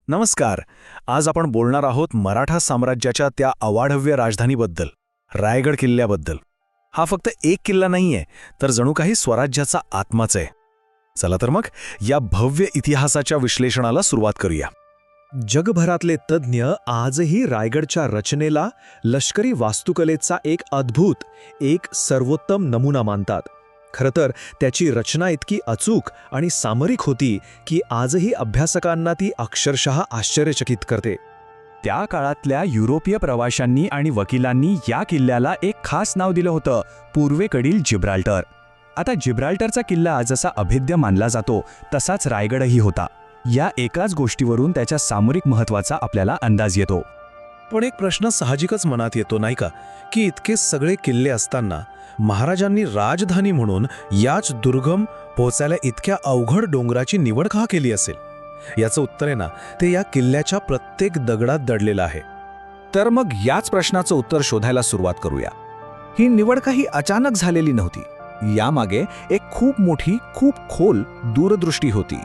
नमस्कार. आज आपण बोलणार आहोत मराठा साम्राज्याच्या त्या अवाढव्य राजधानीबद्दल, रायगड किल्ल्याबद्दल. हा फक्त एक किल्ला नाहीये, तर जणू काही स्वराज्याचा आत्माच आहे. चला तर मग या भव्य इतिहासाच्या विश्लेषणाला सुरुवात करूया. जगभरातले तज्ज्ञ आजही रायगडच्या रचनेला लष्करी वास्तुकलेचा एक अद्भुत, एक सर्वोत्तम नमुना मानतात. खरं तर त्याची रचना इतकी अचूक आणि सामरिक होती की आजही अभ्यासकांना ती अक्षरशः आश्चर्यचकित करते. त्या काळातल्या युरोपीय प्रवाशांनी आणि वकिलांनी या किल्ल्याला एक खास नाव दिलं होतं, पूर्वेकडील जिब्राल्टर. आता जिब्राल्टरचा किल्ला जसा अभेद्य मानला जातो तसाच रायगडही होता. या एकाच गोष्टीवरून त्याच्या सामरिक महत्त्वाचा आपल्याला अंदाज येतो. पण एक प्रश्न साहजिकच मनात येतो नाही का, की इतके सगळे किल्ले असताना महाराजांनी राजधानी म्हणून याच दुर्गम पोहोचायला इतक्या अवघड डोंगराची निवड का केली असेल? याचं उत्तर आहे ना, ते या किल्ल्याच्या प्रत्येक दगडात दडलेलं आहे. तर मग याच प्रश्नाचं उत्तर शोधायला सुरुवात करूया. ही निवड काही अचानक झालेली नव्हती. यामागे एक खूप मोठी, खूप खोल दूरदृष्टी होती.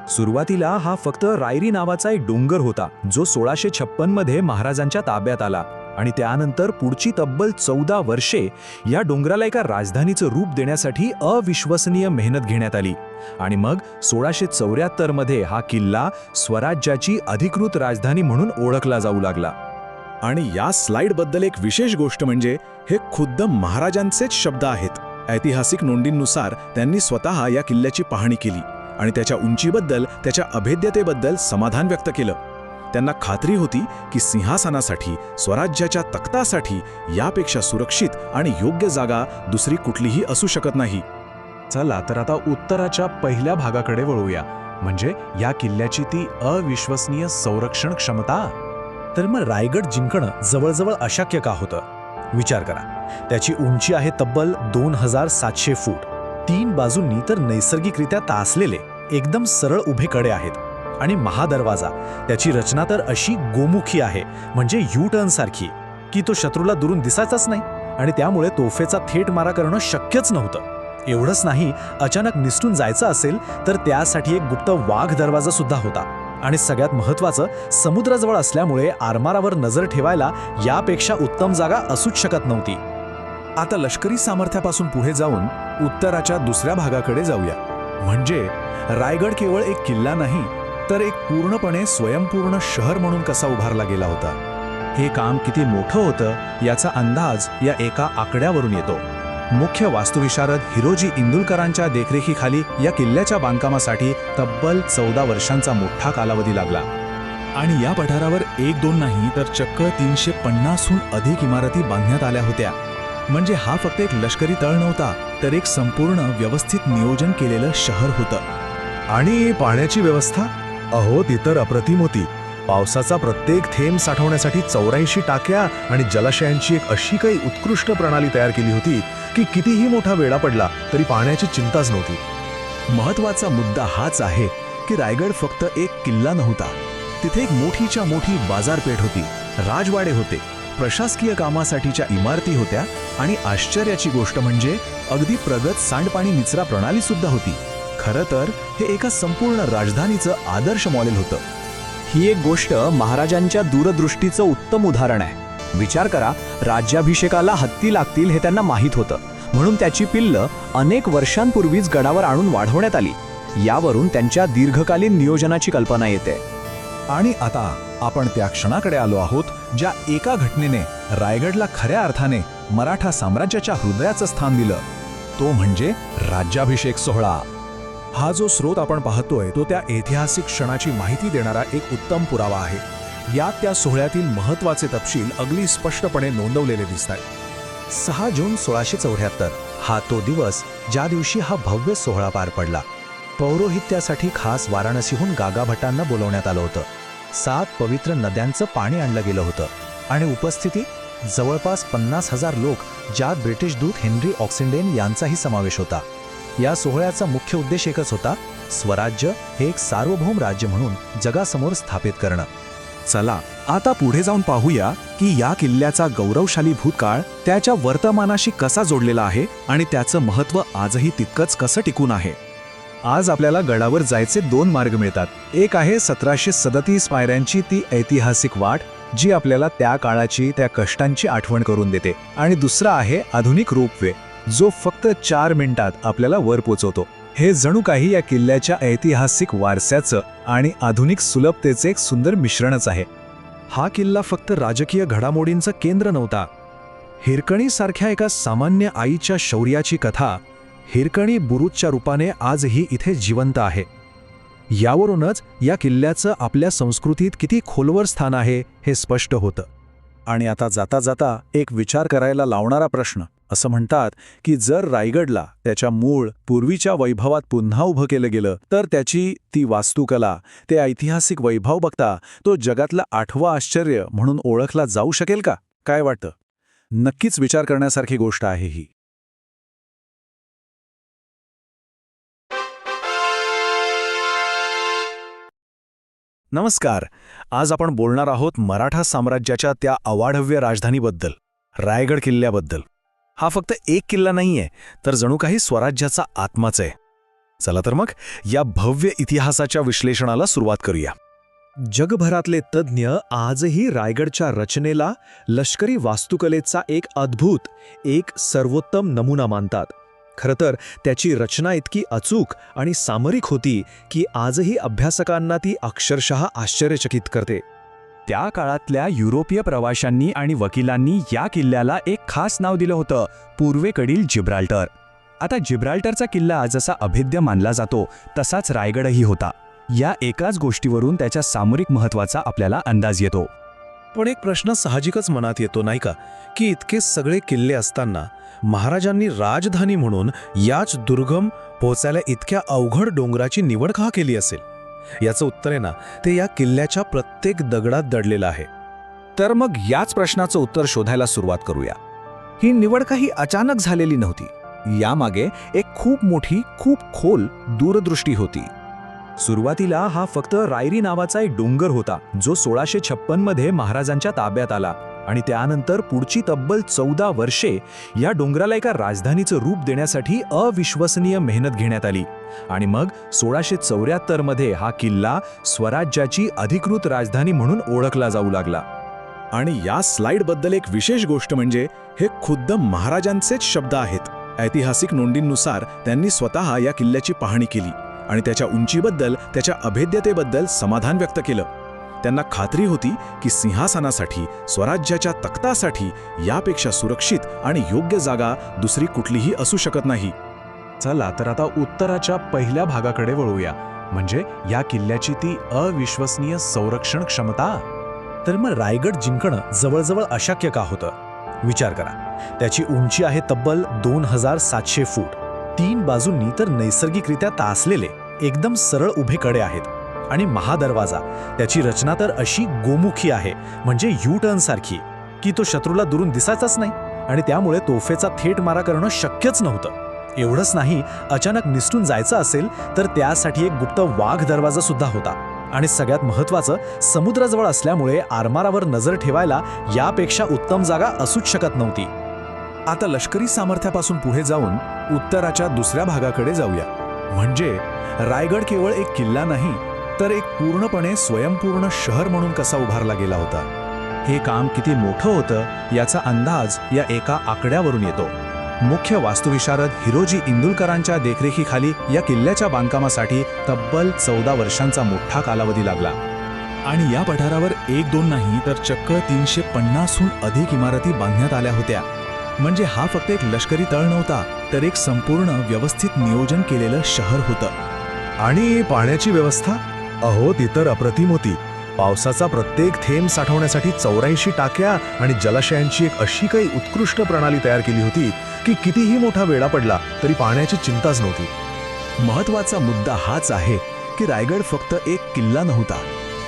सुरुवातीला हा फक्त रायरी नावाचा एक डोंगर होता, जो 1656 मध्ये महाराजांच्या ताब्यात आला. आणि त्यानंतर पुढची तब्बल 14 वर्षे या डोंगराला एका राजधानीचं रूप देण्यासाठी अविश्वसनीय मेहनत घेण्यात आली. आणि मग 1674 मध्ये हा किल्ला स्वराज्याची अधिकृत राजधानी म्हणून ओळखला जाऊ लागला. आणि या स्लाइडबद्दल एक विशेष गोष्ट म्हणजे हे खुद्द महाराजांचेच शब्द आहेत. ऐतिहासिक नोंदींनुसार त्यांनी स्वतः या किल्ल्याची पाहणी केली आणि त्याच्या उंचीबद्दल, त्याच्या अभेद्यतेबद्दल समाधान व्यक्त केलं. त्यांना खात्री होती की सिंहासनासाठी, स्वराज्याच्या तख्तासाठी यापेक्षा सुरक्षित आणि योग्य जागा दुसरी कुठलीही असू शकत नाही. चला तर आता उत्तराच्या पहिल्या भागाकडे वळूया, म्हणजे या किल्ल्याची ती अविश्वसनीय संरक्षण क्षमता. तर मग रायगड जिंकणं जवळजवळ अशक्य का होतं? विचार करा, त्याची उंची आहे तब्बल 2700 फूट. 3 बाजूंनी तर नैसर्गिकरित्या तासलेले एकदम सरळ उभे कडे आहेत. आणि महादरवाजा, त्याची रचना तर अशी गोमुखी आहे, म्हणजे यू टर्न सारखी, की तो शत्रूला दुरून दिसायचाच नाही. आणि त्यामुळे तोफेचा थेट मारा करणं शक्यच नव्हतं. एवढंच नाही, अचानक निसटून जायचं असेल तर त्यासाठी एक गुप्त वाघ दरवाजा सुद्धा होता. आणि सगळ्यात महत्त्वाचं, समुद्राजवळ असल्यामुळे आरमारावर नजर ठेवायला यापेक्षा उत्तम जागा असूच शकत नव्हती. आता लष्करी सामर्थ्यापासून पुढे जाऊन उत्तराच्या दुसऱ्या भागाकडे जाऊया. म्हणजे रायगड केवळ एक किल्ला नाही, तर एक पूर्णपणे स्वयंपूर्ण शहर म्हणून कसा उभारला गेला होता. हे काम किती मोठं होतं याचा अंदाज या एका आकड्यावरून येतो. मुख्य वास्तुविशारद हिरोजी इंदुलकरांच्या देखरेखीखाली या किल्ल्याच्या बांधकामासाठी तब्बल 14 वर्षांचा मोठा कालावधी लागला. आणि या पठारावर 1-2 नाही, तर चक्क 350हून अधिक इमारती बांधण्यात आल्या होत्या. म्हणजे हा फक्त एक लष्करी तळ नव्हता, तर एक संपूर्ण व्यवस्थित नियोजन केलेलं शहर होतं. आणि पाण्याची व्यवस्था, अहो ती तर अप्रतिम होती. पावसाचा प्रत्येक थेंब साठवण्यासाठी 84 टाक्या आणि जलाशयांची एक अशी काही उत्कृष्ट प्रणाली तयार केली होती की कितीही मोठा वेढा पडला तरी पाण्याची चिंताच नव्हती. महत्त्वाचा मुद्दा हाच आहे की रायगड फक्त एक किल्ला नव्हता. तिथे एक मोठीच्या मोठी बाजारपेठ होती, राजवाडे होते, प्रशासकीय कामासाठीच्या इमारती होत्या आणि आश्चर्याची गोष्ट म्हणजे अगदी प्रगत सांडपाणी निचरा प्रणाली सुद्धा होती. खरं तर हे एका संपूर्ण राजधानीचं आदर्श मॉडेल होतं. ही एक गोष्ट महाराजांच्या दूरदृष्टीचं उत्तम उदाहरण आहे. विचार करा, राज्याभिषेकाला हत्ती लागतील हे त्यांना माहीत होतं, म्हणून त्याची पिल्लं अनेक वर्षांपूर्वीच गडावर आणून वाढवण्यात आली. यावरून त्यांच्या दीर्घकालीन नियोजनाची कल्पना येते. आणि आता आपण त्या क्षणाकडे आलो आहोत ज्या एका घटनेने रायगडला खऱ्या अर्थाने मराठा साम्राज्याच्या हृदयाचं स्थान दिलं. तो म्हणजे राज्याभिषेक सोहळा. हा जो स्रोत आपण पाहतोय तो त्या ऐतिहासिक क्षणाची माहिती देणारा एक उत्तम पुरावा आहे. यात त्या सोहळ्यातील महत्त्वाचे तपशील अगदी स्पष्टपणे नोंदवलेले दिसतात. 6 जून 1674 हा तो दिवस ज्या दिवशी हा भव्य सोहळा पार पडला. पौरोहित्यासाठी खास वाराणसीहून गागाभट्टांना बोलवण्यात आलं होतं. 7 पवित्र नद्यांचं पाणी आणलं गेलं होतं आणि उपस्थितीत जवळपास 50,000 लोक, ज्यात ब्रिटिश दूत हेनरी ऑक्सिंडेन यांचाही समावेश होता. या सोहळ्याचा मुख्य उद्देश एकच होता, स्वराज्य हे एक सार्वभौम राज्य म्हणून जगासमोर स्थापित करणं. चला आता पुढे जाऊन पाहूया की या किल्ल्याचा गौरवशाली भूतकाळ त्याच्या वर्तमानाशी कसा जोडलेला आहे आणि त्याचं महत्त्व आजही तितकंच कसं टिकून आहे. आज आपल्याला गडावर जायचे 2 मार्ग मिळतात. एक आहे 1737 पायऱ्यांची ती ऐतिहासिक वाट, जी आपल्याला त्या काळाची, त्या कष्टांची आठवण करून देते. आणि दुसरा आहे आधुनिक रोपवे, जो फक्त 4 मिनिटात आपल्याला वर पोचवतो. हे जणू काही या किल्ल्याच्या ऐतिहासिक वारशाचं आणि आधुनिक सुलभतेचे एक सुंदर मिश्रणच आहे. हा किल्ला फक्त राजकीय घडामोडींचं केंद्र नव्हता. हिरकणीसारख्या एका सामान्य आईच्या शौर्याची कथा हिरकणी बुरुजच्या रूपाने आजही इथे जिवंत आहे. यावरूनच या किल्ल्याचं आपल्या संस्कृतीत किती खोलवर स्थान आहे हे स्पष्ट होतं. आणि आता जाता जाता एक विचार करायला लावणारा प्रश्न. असं म्हणतात की जर रायगडला त्याच्या मूळ पूर्वीच्या वैभवात पुन्हा उभं केलं गेलं तर त्याची ती वास्तुकला, ते ऐतिहासिक वैभव बघता तो जगातलं 8वं आश्चर्य म्हणून ओळखला जाऊ शकेल का? काय वाटतं? नक्कीच विचार करण्यासारखी गोष्ट आहे ही. नमस्कार. आज आपण बोलणार आहोत मराठा साम्राज्याच्या त्या अवाढव्य राजधानीबद्दल, रायगड किल्ल्याबद्दल. हा फक्त एक किल्ला नाहीये, तर जणू काही स्वराज्याचा आत्माच आहे. चला तर मग या भव्य इतिहासाच्या विश्लेषणाला सुरुवात करूया. जगभरातले तज्ज्ञ आजही रायगडच्या रचनेला लष्करी वास्तुकलेचा एक अद्भुत, एक सर्वोत्तम नमुना मानतात. खरं तर त्याची रचना इतकी अचूक आणि सामरिक होती की आजही अभ्यासकांना ती अक्षरशः आश्चर्यचकित करते. त्या काळातल्या युरोपीय प्रवाशांनी आणि वकिलांनी या किल्ल्याला एक खास नाव दिलं होतं, पूर्वेकडील जिब्राल्टर. आता जिब्राल्टरचा किल्ला जसा अभेद्य मानला जातो तसाच रायगडही होता. या एकाच गोष्टीवरून त्याच्या सामरिक महत्त्वाचा आपल्याला अंदाज येतो. पण एक प्रश्न साहजिकच मनात येतो नाही का, की इतके सगळे किल्ले असताना महाराजांनी राजधानी म्हणून याच दुर्गम पोचायला इतक्या अवघड डोंगराची निवड का केली असेल? याचं उत्तर आहे ना, ते या किल्ल्याच्या प्रत्येक दगडात दडलेलं आहे. तर मग याच प्रश्नाचं उत्तर शोधायला सुरुवात करूया. ही निवड काही अचानक झालेली नव्हती. यामागे एक खूप मोठी, खूप खोल दूरदृष्टी होती. सुरुवातीला हा फक्त रायरी नावाचा एक डोंगर होता, जो 1656 मध्ये महाराजांच्या ताब्यात आला. आणि त्यानंतर पुढची तब्बल 14 वर्षे या डोंगराला एका राजधानीचं रूप देण्यासाठी अविश्वसनीय मेहनत घेण्यात आली. आणि मग 1674 मध्ये हा किल्ला स्वराज्याची अधिकृत राजधानी म्हणून ओळखला जाऊ लागला. आणि या स्लाइडबद्दल एक विशेष गोष्ट म्हणजे हे खुद्द महाराजांचेच शब्द आहेत. ऐतिहासिक नोंदींनुसार त्यांनी स्वतः या किल्ल्याची पाहणी केली आणि त्याच्या उंचीबद्दल, त्याच्या अभेद्यतेबद्दल समाधान व्यक्त केलं. त्यांना खात्री होती की सिंहासनासाठी, स्वराज्याच्या तख्तासाठी यापेक्षा सुरक्षित आणि योग्य जागा दुसरी कुठलीही असू शकत नाही. चला तर आता उत्तराच्या पहिल्या भागाकडे वळूया, म्हणजे या किल्ल्याची ती अविश्वसनीय संरक्षण क्षमता. तर मग रायगड जिंकणं जवळजवळ अशक्य का होतं? विचार करा. त्याची उंची आहे तब्बल 2700 फूट. 3 बाजूंनी तर नैसर्गिकरित्या तासलेले एकदम सरळ उभे कडे आहेत. आणि महादरवाजा, त्याची रचना तर अशी गोमुखी आहे, म्हणजे यू टर्न सारखी, की तो शत्रूला दुरून दिसायचाच नाही. आणि त्यामुळे तोफेचा थेट मारा करणं शक्यच नव्हतं. एवढंच नाही, अचानक निसटून जायचं असेल तर त्यासाठी एक गुप्त वाघ दरवाजा सुद्धा होता. आणि सगळ्यात महत्त्वाचं, समुद्राजवळ असल्यामुळे आरमारावर नजर ठेवायला यापेक्षा उत्तम जागा असूच शकत नव्हती. आता लष्करी सामर्थ्यापासून पुढे जाऊन उत्तराच्या दुसऱ्या भागाकडे जाऊया. म्हणजे रायगड केवळ एक किल्ला नाही, तर एक पूर्णपणे स्वयंपूर्ण शहर म्हणून कसा उभारला गेला होता. हे काम किती मोठं होतं याचा अंदाज या एका आकड्यावरून येतो. मुख्य वास्तुविशारद हिरोजी इंदुलकरांच्या देखरेखीखाली या किल्ल्याच्या बांधकामासाठी तब्बल 14 वर्षांचा मोठा कालावधी लागला. आणि या पठारावर 1-2 नाही तर चक्क 350हून अधिक इमारती बांधण्यात आल्या होत्या. म्हणजे हा फक्त एक लष्करी तळ नव्हता, तर एक संपूर्ण व्यवस्थित नियोजन केलेलं शहर होतं. आणि पाण्याची व्यवस्था, अहो ती तर अप्रतिम होती. पावसाचा प्रत्येक थेंब साठवण्यासाठी 84 टाक्या आणि जलाशयांची एक अशी काही उत्कृष्ट प्रणाली तयार केली होती की कितीही मोठा वेढा पडला तरी पाण्याची चिंताच नव्हती. महत्त्वाचा मुद्दा हाच आहे की रायगड फक्त एक किल्ला नव्हता.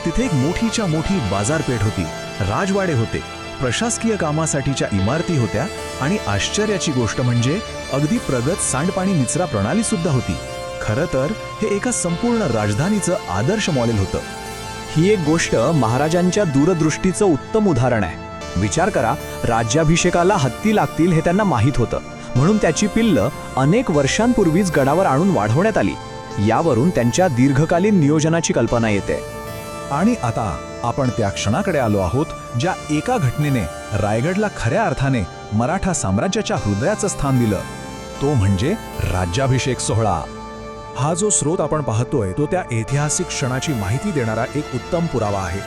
तिथे एक मोठीच्या मोठी बाजारपेठ होती, राजवाडे होते, प्रशासकीय कामासाठीच्या इमारती होत्या आणि आश्चर्याची गोष्ट म्हणजे अगदी प्रगत सांडपाणी निचरा प्रणाली सुद्धा होती. खरं तर हे एका संपूर्ण राजधानीचं आदर्श मॉडेल होतं. ही एक गोष्ट महाराजांच्या दूरदृष्टीचं उत्तम उदाहरण आहे. विचार करा, राज्याभिषेकाला हत्ती लागतील हे त्यांना माहीत होतं, म्हणून त्याची पिल्लं अनेक वर्षांपूर्वीच गडावर आणून वाढवण्यात आली. यावरून त्यांच्या दीर्घकालीन नियोजनाची कल्पना येते. आणि आता आपण त्या क्षणाकडे आलो आहोत ज्या एका घटनेने रायगडला खऱ्या अर्थाने मराठा साम्राज्याच्या हृदयाचं स्थान दिलं. तो म्हणजे राज्याभिषेक सोहळा. हा जो स्रोत आपण पाहतोय तो त्या ऐतिहासिक क्षणाची माहिती देणारा एक उत्तम पुरावा आहे.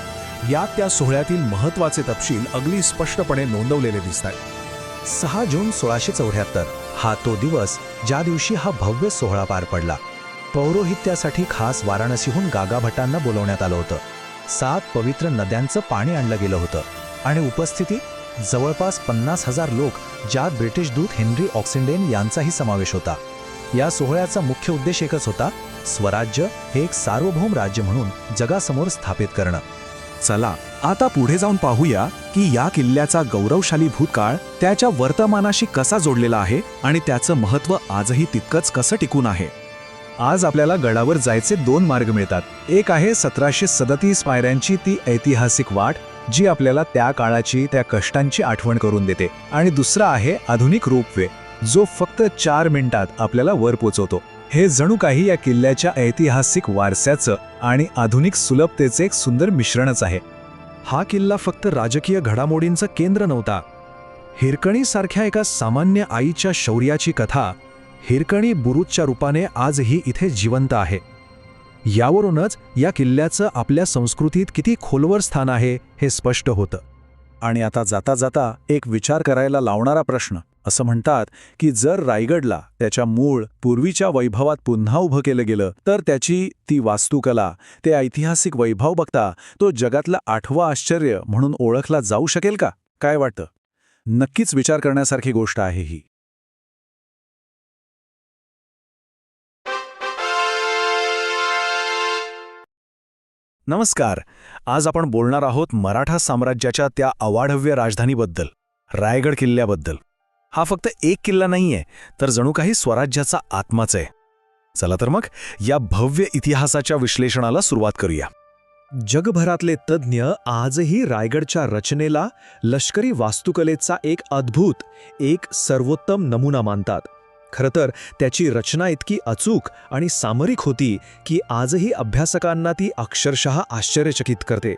यात त्या सोहळ्यातील महत्त्वाचे तपशील अगदी स्पष्टपणे नोंदवलेले दिसतात. 6 जून 1674 हा तो दिवस ज्या दिवशी हा भव्य सोहळा पार पडला. पौरोहित्यासाठी खास वाराणसीहून गागाभट्टांना बोलवण्यात आलं होतं. 7 पवित्र नद्यांचं पाणी आणलं गेलं होतं आणि उपस्थितीत जवळपास 50,000 लोक, ज्यात ब्रिटिश दूत हेनरी ऑक्सिंडेन यांचाही समावेश होता. या सोहळ्याचा मुख्य उद्देश एकच होता: स्वराज्य हे एक सार्वभौम राज्य म्हणून जगासमोर स्थापित करणं. चला आता पुढे जाऊन पाहूया की या किल्ल्याचा गौरवशाली भूतकाळ त्याच्या वर्तमानाशी कसा जोडलेला आहे आणि त्याचं महत्त्व आजही तितकंच कसं टिकून आहे. आज आपल्याला गडावर जायचे 2 मार्ग मिळतात. एक आहे 1737 पायऱ्यांची ती ऐतिहासिक वाट, जी आपल्याला त्या काळाची, त्या कष्टांची आठवण करून देते, आणि दुसरा आहे आधुनिक रोपवे, जो फक्त 4 मिनिटात आपल्याला वर पोचवतो. हे जणू काही या किल्ल्याच्या ऐतिहासिक वारशाचं आणि आधुनिक सुलभतेचे एक सुंदर मिश्रणच आहे. हा किल्ला फक्त राजकीय घडामोडींचं केंद्र नव्हता. हिरकणीसारख्या एका सामान्य आईच्या शौर्याची कथा हिरकणी बुरुजच्या रूपाने आजही इथे जिवंत आहे. यावरूनच या किल्ल्याचं आपल्या संस्कृतीत किती खोलवर स्थान आहे हे स्पष्ट होतं. आणि आता जाता जाता एक विचार करायला लावणारा प्रश्न. असं म्हणतात की जर रायगडला त्याच्या मूळ पूर्वीच्या वैभवात पुन्हा उभं केलं गेलं तर त्याची ती वास्तुकला, ते ऐतिहासिक वैभव बघता तो जगातलं 8वं आश्चर्य म्हणून ओळखला जाऊ शकेल का? काय वाटतं? नक्कीच विचार करण्यासारखी गोष्ट आहे ही. नमस्कार. आज आपण बोलणार आहोत मराठा साम्राज्याच्या त्या अवाढव्य राजधानीबद्दल, रायगड किल्ल्याबद्दल. हा फक्त एक किल्ला नाहीये, तर जणू काही स्वराज्याचा आत्माच आहे. चला तर मग या भव्य इतिहासाच्या विश्लेषणाला सुरुवात करूया. जगभरातले तज्ज्ञ आजही रायगडच्या रचनेला लष्करी वास्तुकलेचा एक अद्भुत, एक सर्वोत्तम नमुना मानतात. खरं तर त्याची रचना इतकी अचूक आणि सामरिक होती की आजही अभ्यासकांना ती अक्षरशः आश्चर्यचकित करते.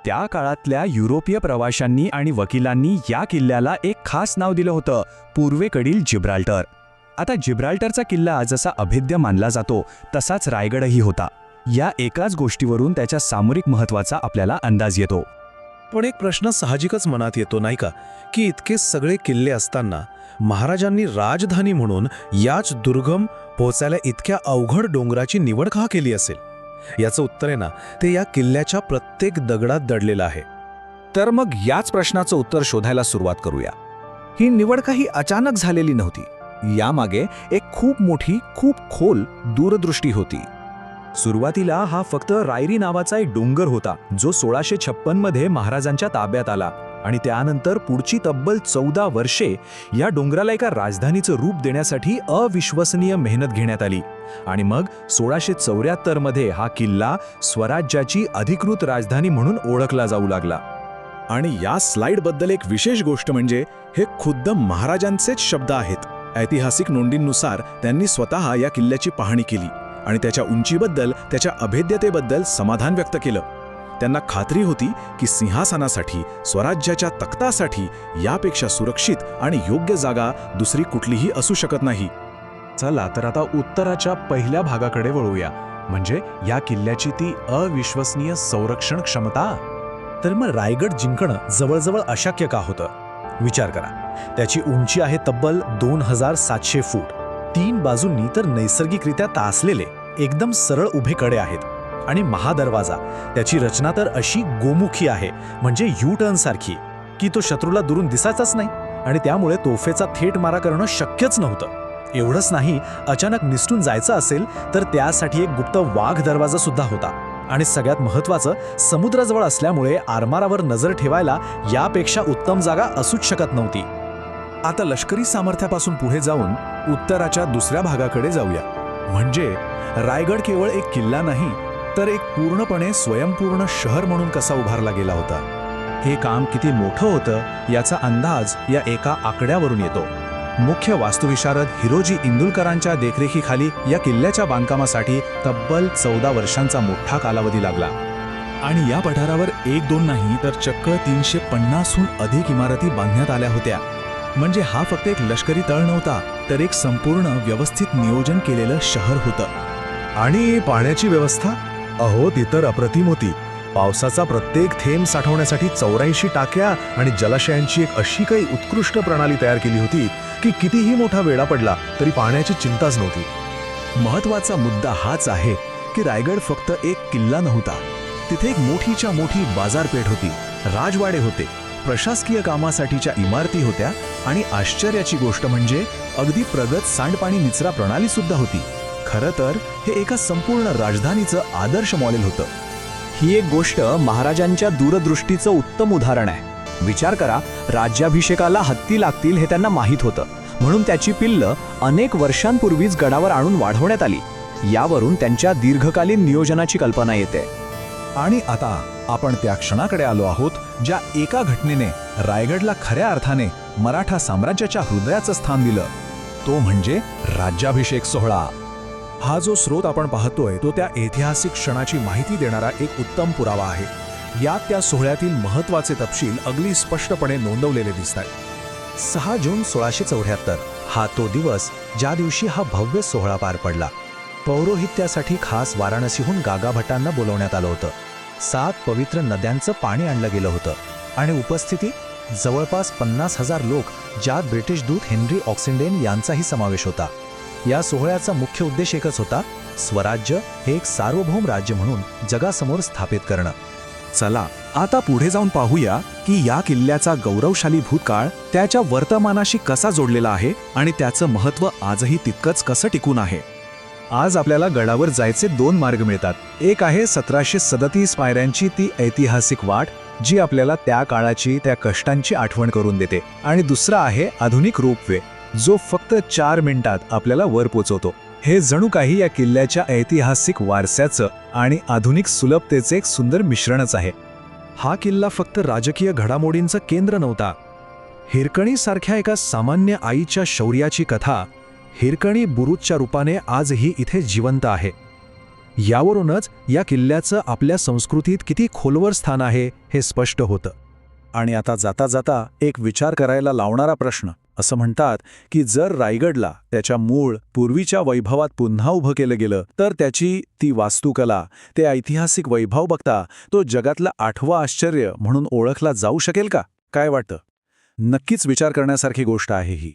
त्या काळातल्या युरोपीय प्रवाशांनी आणि वकिलांनी या किल्ल्याला एक खास नाव दिलं होतं: पूर्वेकडील जिब्राल्टर. आता जिब्राल्टरचा किल्ला जसा अभेद्य मानला जातो तसाच रायगडही होता. या एकाच गोष्टीवरून त्याच्या सामरिक महत्त्वाचा आपल्याला अंदाज येतो. पण एक प्रश्न साहजिकच मनात येतो, नाही का, की इतके सगळे किल्ले असताना महाराजांनी राजधानी म्हणून याच दुर्गम, पोचायला इतक्या अवघड डोंगराची निवड का केली असेल? याचं उत्तर आहे ना, ते या किल्ल्याच्या प्रत्येक दगडात दडलेलं आहे. तर मग याच प्रश्नाचं उत्तर शोधायला सुरुवात करूया. ही निवड काही अचानक झालेली नव्हती. यामागे एक खूप मोठी, खूप खोल दूरदृष्टी होती. सुरुवातीला हा फक्त रायरी नावाचा एक डोंगर होता, जो 1656 मध्ये महाराजांच्या ताब्यात आला, आणि त्यानंतर पुढची तब्बल 14 वर्षे या डोंगराला एका राजधानीचं रूप देण्यासाठी अविश्वसनीय मेहनत घेण्यात आली. आणि मग 1674 मध्ये हा किल्ला स्वराज्याची अधिकृत राजधानी म्हणून ओळखला जाऊ लागला. आणि या स्लाइडबद्दल एक विशेष गोष्ट म्हणजे हे खुद्द महाराजांचेच शब्द आहेत. ऐतिहासिक नोंदींनुसार त्यांनी स्वतः या किल्ल्याची पाहणी केली आणि त्याच्या उंचीबद्दल, त्याच्या अभेद्यतेबद्दल समाधान व्यक्त केलं. त्यांना खात्री होती की सिंहासनासाठी, स्वराज्याच्या तख्तासाठी यापेक्षा सुरक्षित आणि योग्य जागा दुसरी कुठलीही असू शकत नाही. चला तर आता उत्तराच्या पहिल्या भागाकडे वळूया, म्हणजे या किल्ल्याची ती अविश्वसनीय संरक्षण क्षमता. तर मग रायगड जिंकणं जवळजवळ अशक्य का होतं? विचार करा. त्याची उंची आहे तब्बल 2700 फूट. 3 बाजूंनी तर नैसर्गिकरित्या तासलेले एकदम सरळ उभे कडे आहेत. आणि महादरवाजा, त्याची रचना तर अशी गोमुखी आहे, म्हणजे यू टर्न सारखी, की तो शत्रूला दुरून दिसायचाच नाही, आणि त्यामुळे तोफेचा थेट मारा करणं शक्यच नव्हतं. एवढंच नाही, अचानक निसटून जायचं असेल तर त्यासाठी एक गुप्त वाघ दरवाजा सुद्धा होता. आणि सगळ्यात महत्त्वाचं, समुद्राजवळ असल्यामुळे आरमारावर नजर ठेवायला यापेक्षा उत्तम जागा असूच शकत नव्हती. आता लष्करी सामर्थ्यापासून पुढे जाऊन उत्तराच्या दुसऱ्या भागाकडे जाऊया. म्हणजे रायगड केवळ एक किल्ला नाही, तर एक पूर्णपणे स्वयंपूर्ण शहर म्हणून कसा उभारला गेला होता. हे काम किती मोठं होतं याचा अंदाज या एका आकड्यावरून येतो. मुख्य वास्तुविशारद हिरोजी इंदुलकरांच्या देखरेखीखाली या किल्ल्याच्या बांधकामासाठी तब्बल 14 वर्षांचा मोठा कालावधी लागला. आणि या पठारावर 1-2 नाही तर चक्क 350हून अधिक इमारती बांधण्यात आल्या होत्या. म्हणजे हा फक्त एक लष्करी तळ नव्हता, तर एक संपूर्ण व्यवस्थित नियोजन केलेलं शहर होतं. आणि पाण्याची व्यवस्था अहो ती तर अप्रतिम होती. पावसाचा प्रत्येक थेंब साठवण्यासाठी 84 टाक्या आणि जलाशयांची एक अशी काही उत्कृष्ट प्रणाली तयार केली होती की कितीही मोठा वेढा पडला तरी पाण्याची चिंताच नव्हती. महत्वाचा मुद्दा हाच आहे की रायगड फक्त एक किल्ला नव्हता. तिथे एक मोठीच्या मोठी बाजारपेठ होती, राजवाडे होते, प्रशासकीय कामासाठीच्या इमारती होत्या आणि आश्चर्याची गोष्ट म्हणजे अगदी प्रगत सांडपाणी निचरा प्रणाली सुद्धा होती. खरं तर हे एका संपूर्ण राजधानीचं आदर्श मॉडेल होतं. ही एक गोष्ट महाराजांच्या दूरदृष्टीचं उत्तम उदाहरण आहे. विचार करा, राज्याभिषेकाला हत्ती लागतील हे त्यांना माहीत होतं, म्हणून त्याची पिल्लं अनेक वर्षांपूर्वीच गडावर आणून वाढवण्यात आली. यावरून त्यांच्या दीर्घकालीन नियोजनाची कल्पना येते. आणि आता आपण त्या क्षणाकडे आलो आहोत ज्या एका घटनेने रायगडला खऱ्या अर्थाने मराठा साम्राज्याच्या हृदयाचं स्थान दिलं. तो म्हणजे राज्याभिषेक सोहळा. हा जो स्रोत आपण पाहतोय तो त्या ऐतिहासिक क्षणाची माहिती देणारा एक उत्तम पुरावा आहे. यात त्या सोहळ्यातील महत्त्वाचे तपशील अगदी स्पष्टपणे नोंदवलेले दिसतात. 6 जून 1674 हा तो दिवस ज्या दिवशी हा भव्य सोहळा पार पडला. पौरोहित्यासाठी खास वाराणसीहून गागाभट्टांना बोलवण्यात आलं होतं. 7 पवित्र नद्यांचं पाणी आणलं गेलं होतं आणि उपस्थितीत जवळपास 50,000 लोक, ज्यात ब्रिटिश दूत हेनरी ऑक्सिंडेन यांचाही समावेश होता. या सोहळ्याचा मुख्य उद्देश एकच होता, स्वराज्य हे एक सार्वभौम राज्य म्हणून जगासमोर स्थापित करणं. चला आता पुढे जाऊन पाहूया की या किल्ल्याचा गौरवशाली भूतकाळ त्याच्या वर्तमानाशी कसा जोडलेला आहे आणि त्याचं महत्त्व आजही तितकंच कसं टिकून आहे. आज आपल्याला गडावर जायचे 2 मार्ग मिळतात. एक आहे 1737 पायऱ्यांची ती ऐतिहासिक वाट जी आपल्याला त्या काळाची, त्या कष्टांची आठवण करून देते, आणि दुसरा आहे आधुनिक रोपवे जो फक्त 4 मिनिटात आपल्याला वर पोचवतो. हे जणू काही या किल्ल्याच्या ऐतिहासिक वारशाचं आणि आधुनिक सुलभतेचे एक सुंदर मिश्रणच आहे. हा किल्ला फक्त राजकीय घडामोडींचं केंद्र नव्हता. हिरकणीसारख्या एका सामान्य आईच्या शौर्याची कथा हिरकणी बुरुजच्या रूपाने आजही इथे जिवंत आहे. यावरूनच या किल्ल्याचं आपल्या संस्कृतीत किती खोलवर स्थान आहे हे स्पष्ट होतं. आणि आता जाता जाता एक विचार करायला लावणारा प्रश्न. असं म्हणतात की जर रायगडला त्याच्या मूळ पूर्वीच्या वैभवात पुन्हा उभं केलं गेलं तर त्याची ती वास्तुकला, ते ऐतिहासिक वैभव बघता तो जगातलं 8वं आश्चर्य म्हणून ओळखला जाऊ शकेल का? काय वाटतं? नक्कीच विचार करण्यासारखी गोष्ट आहे ही.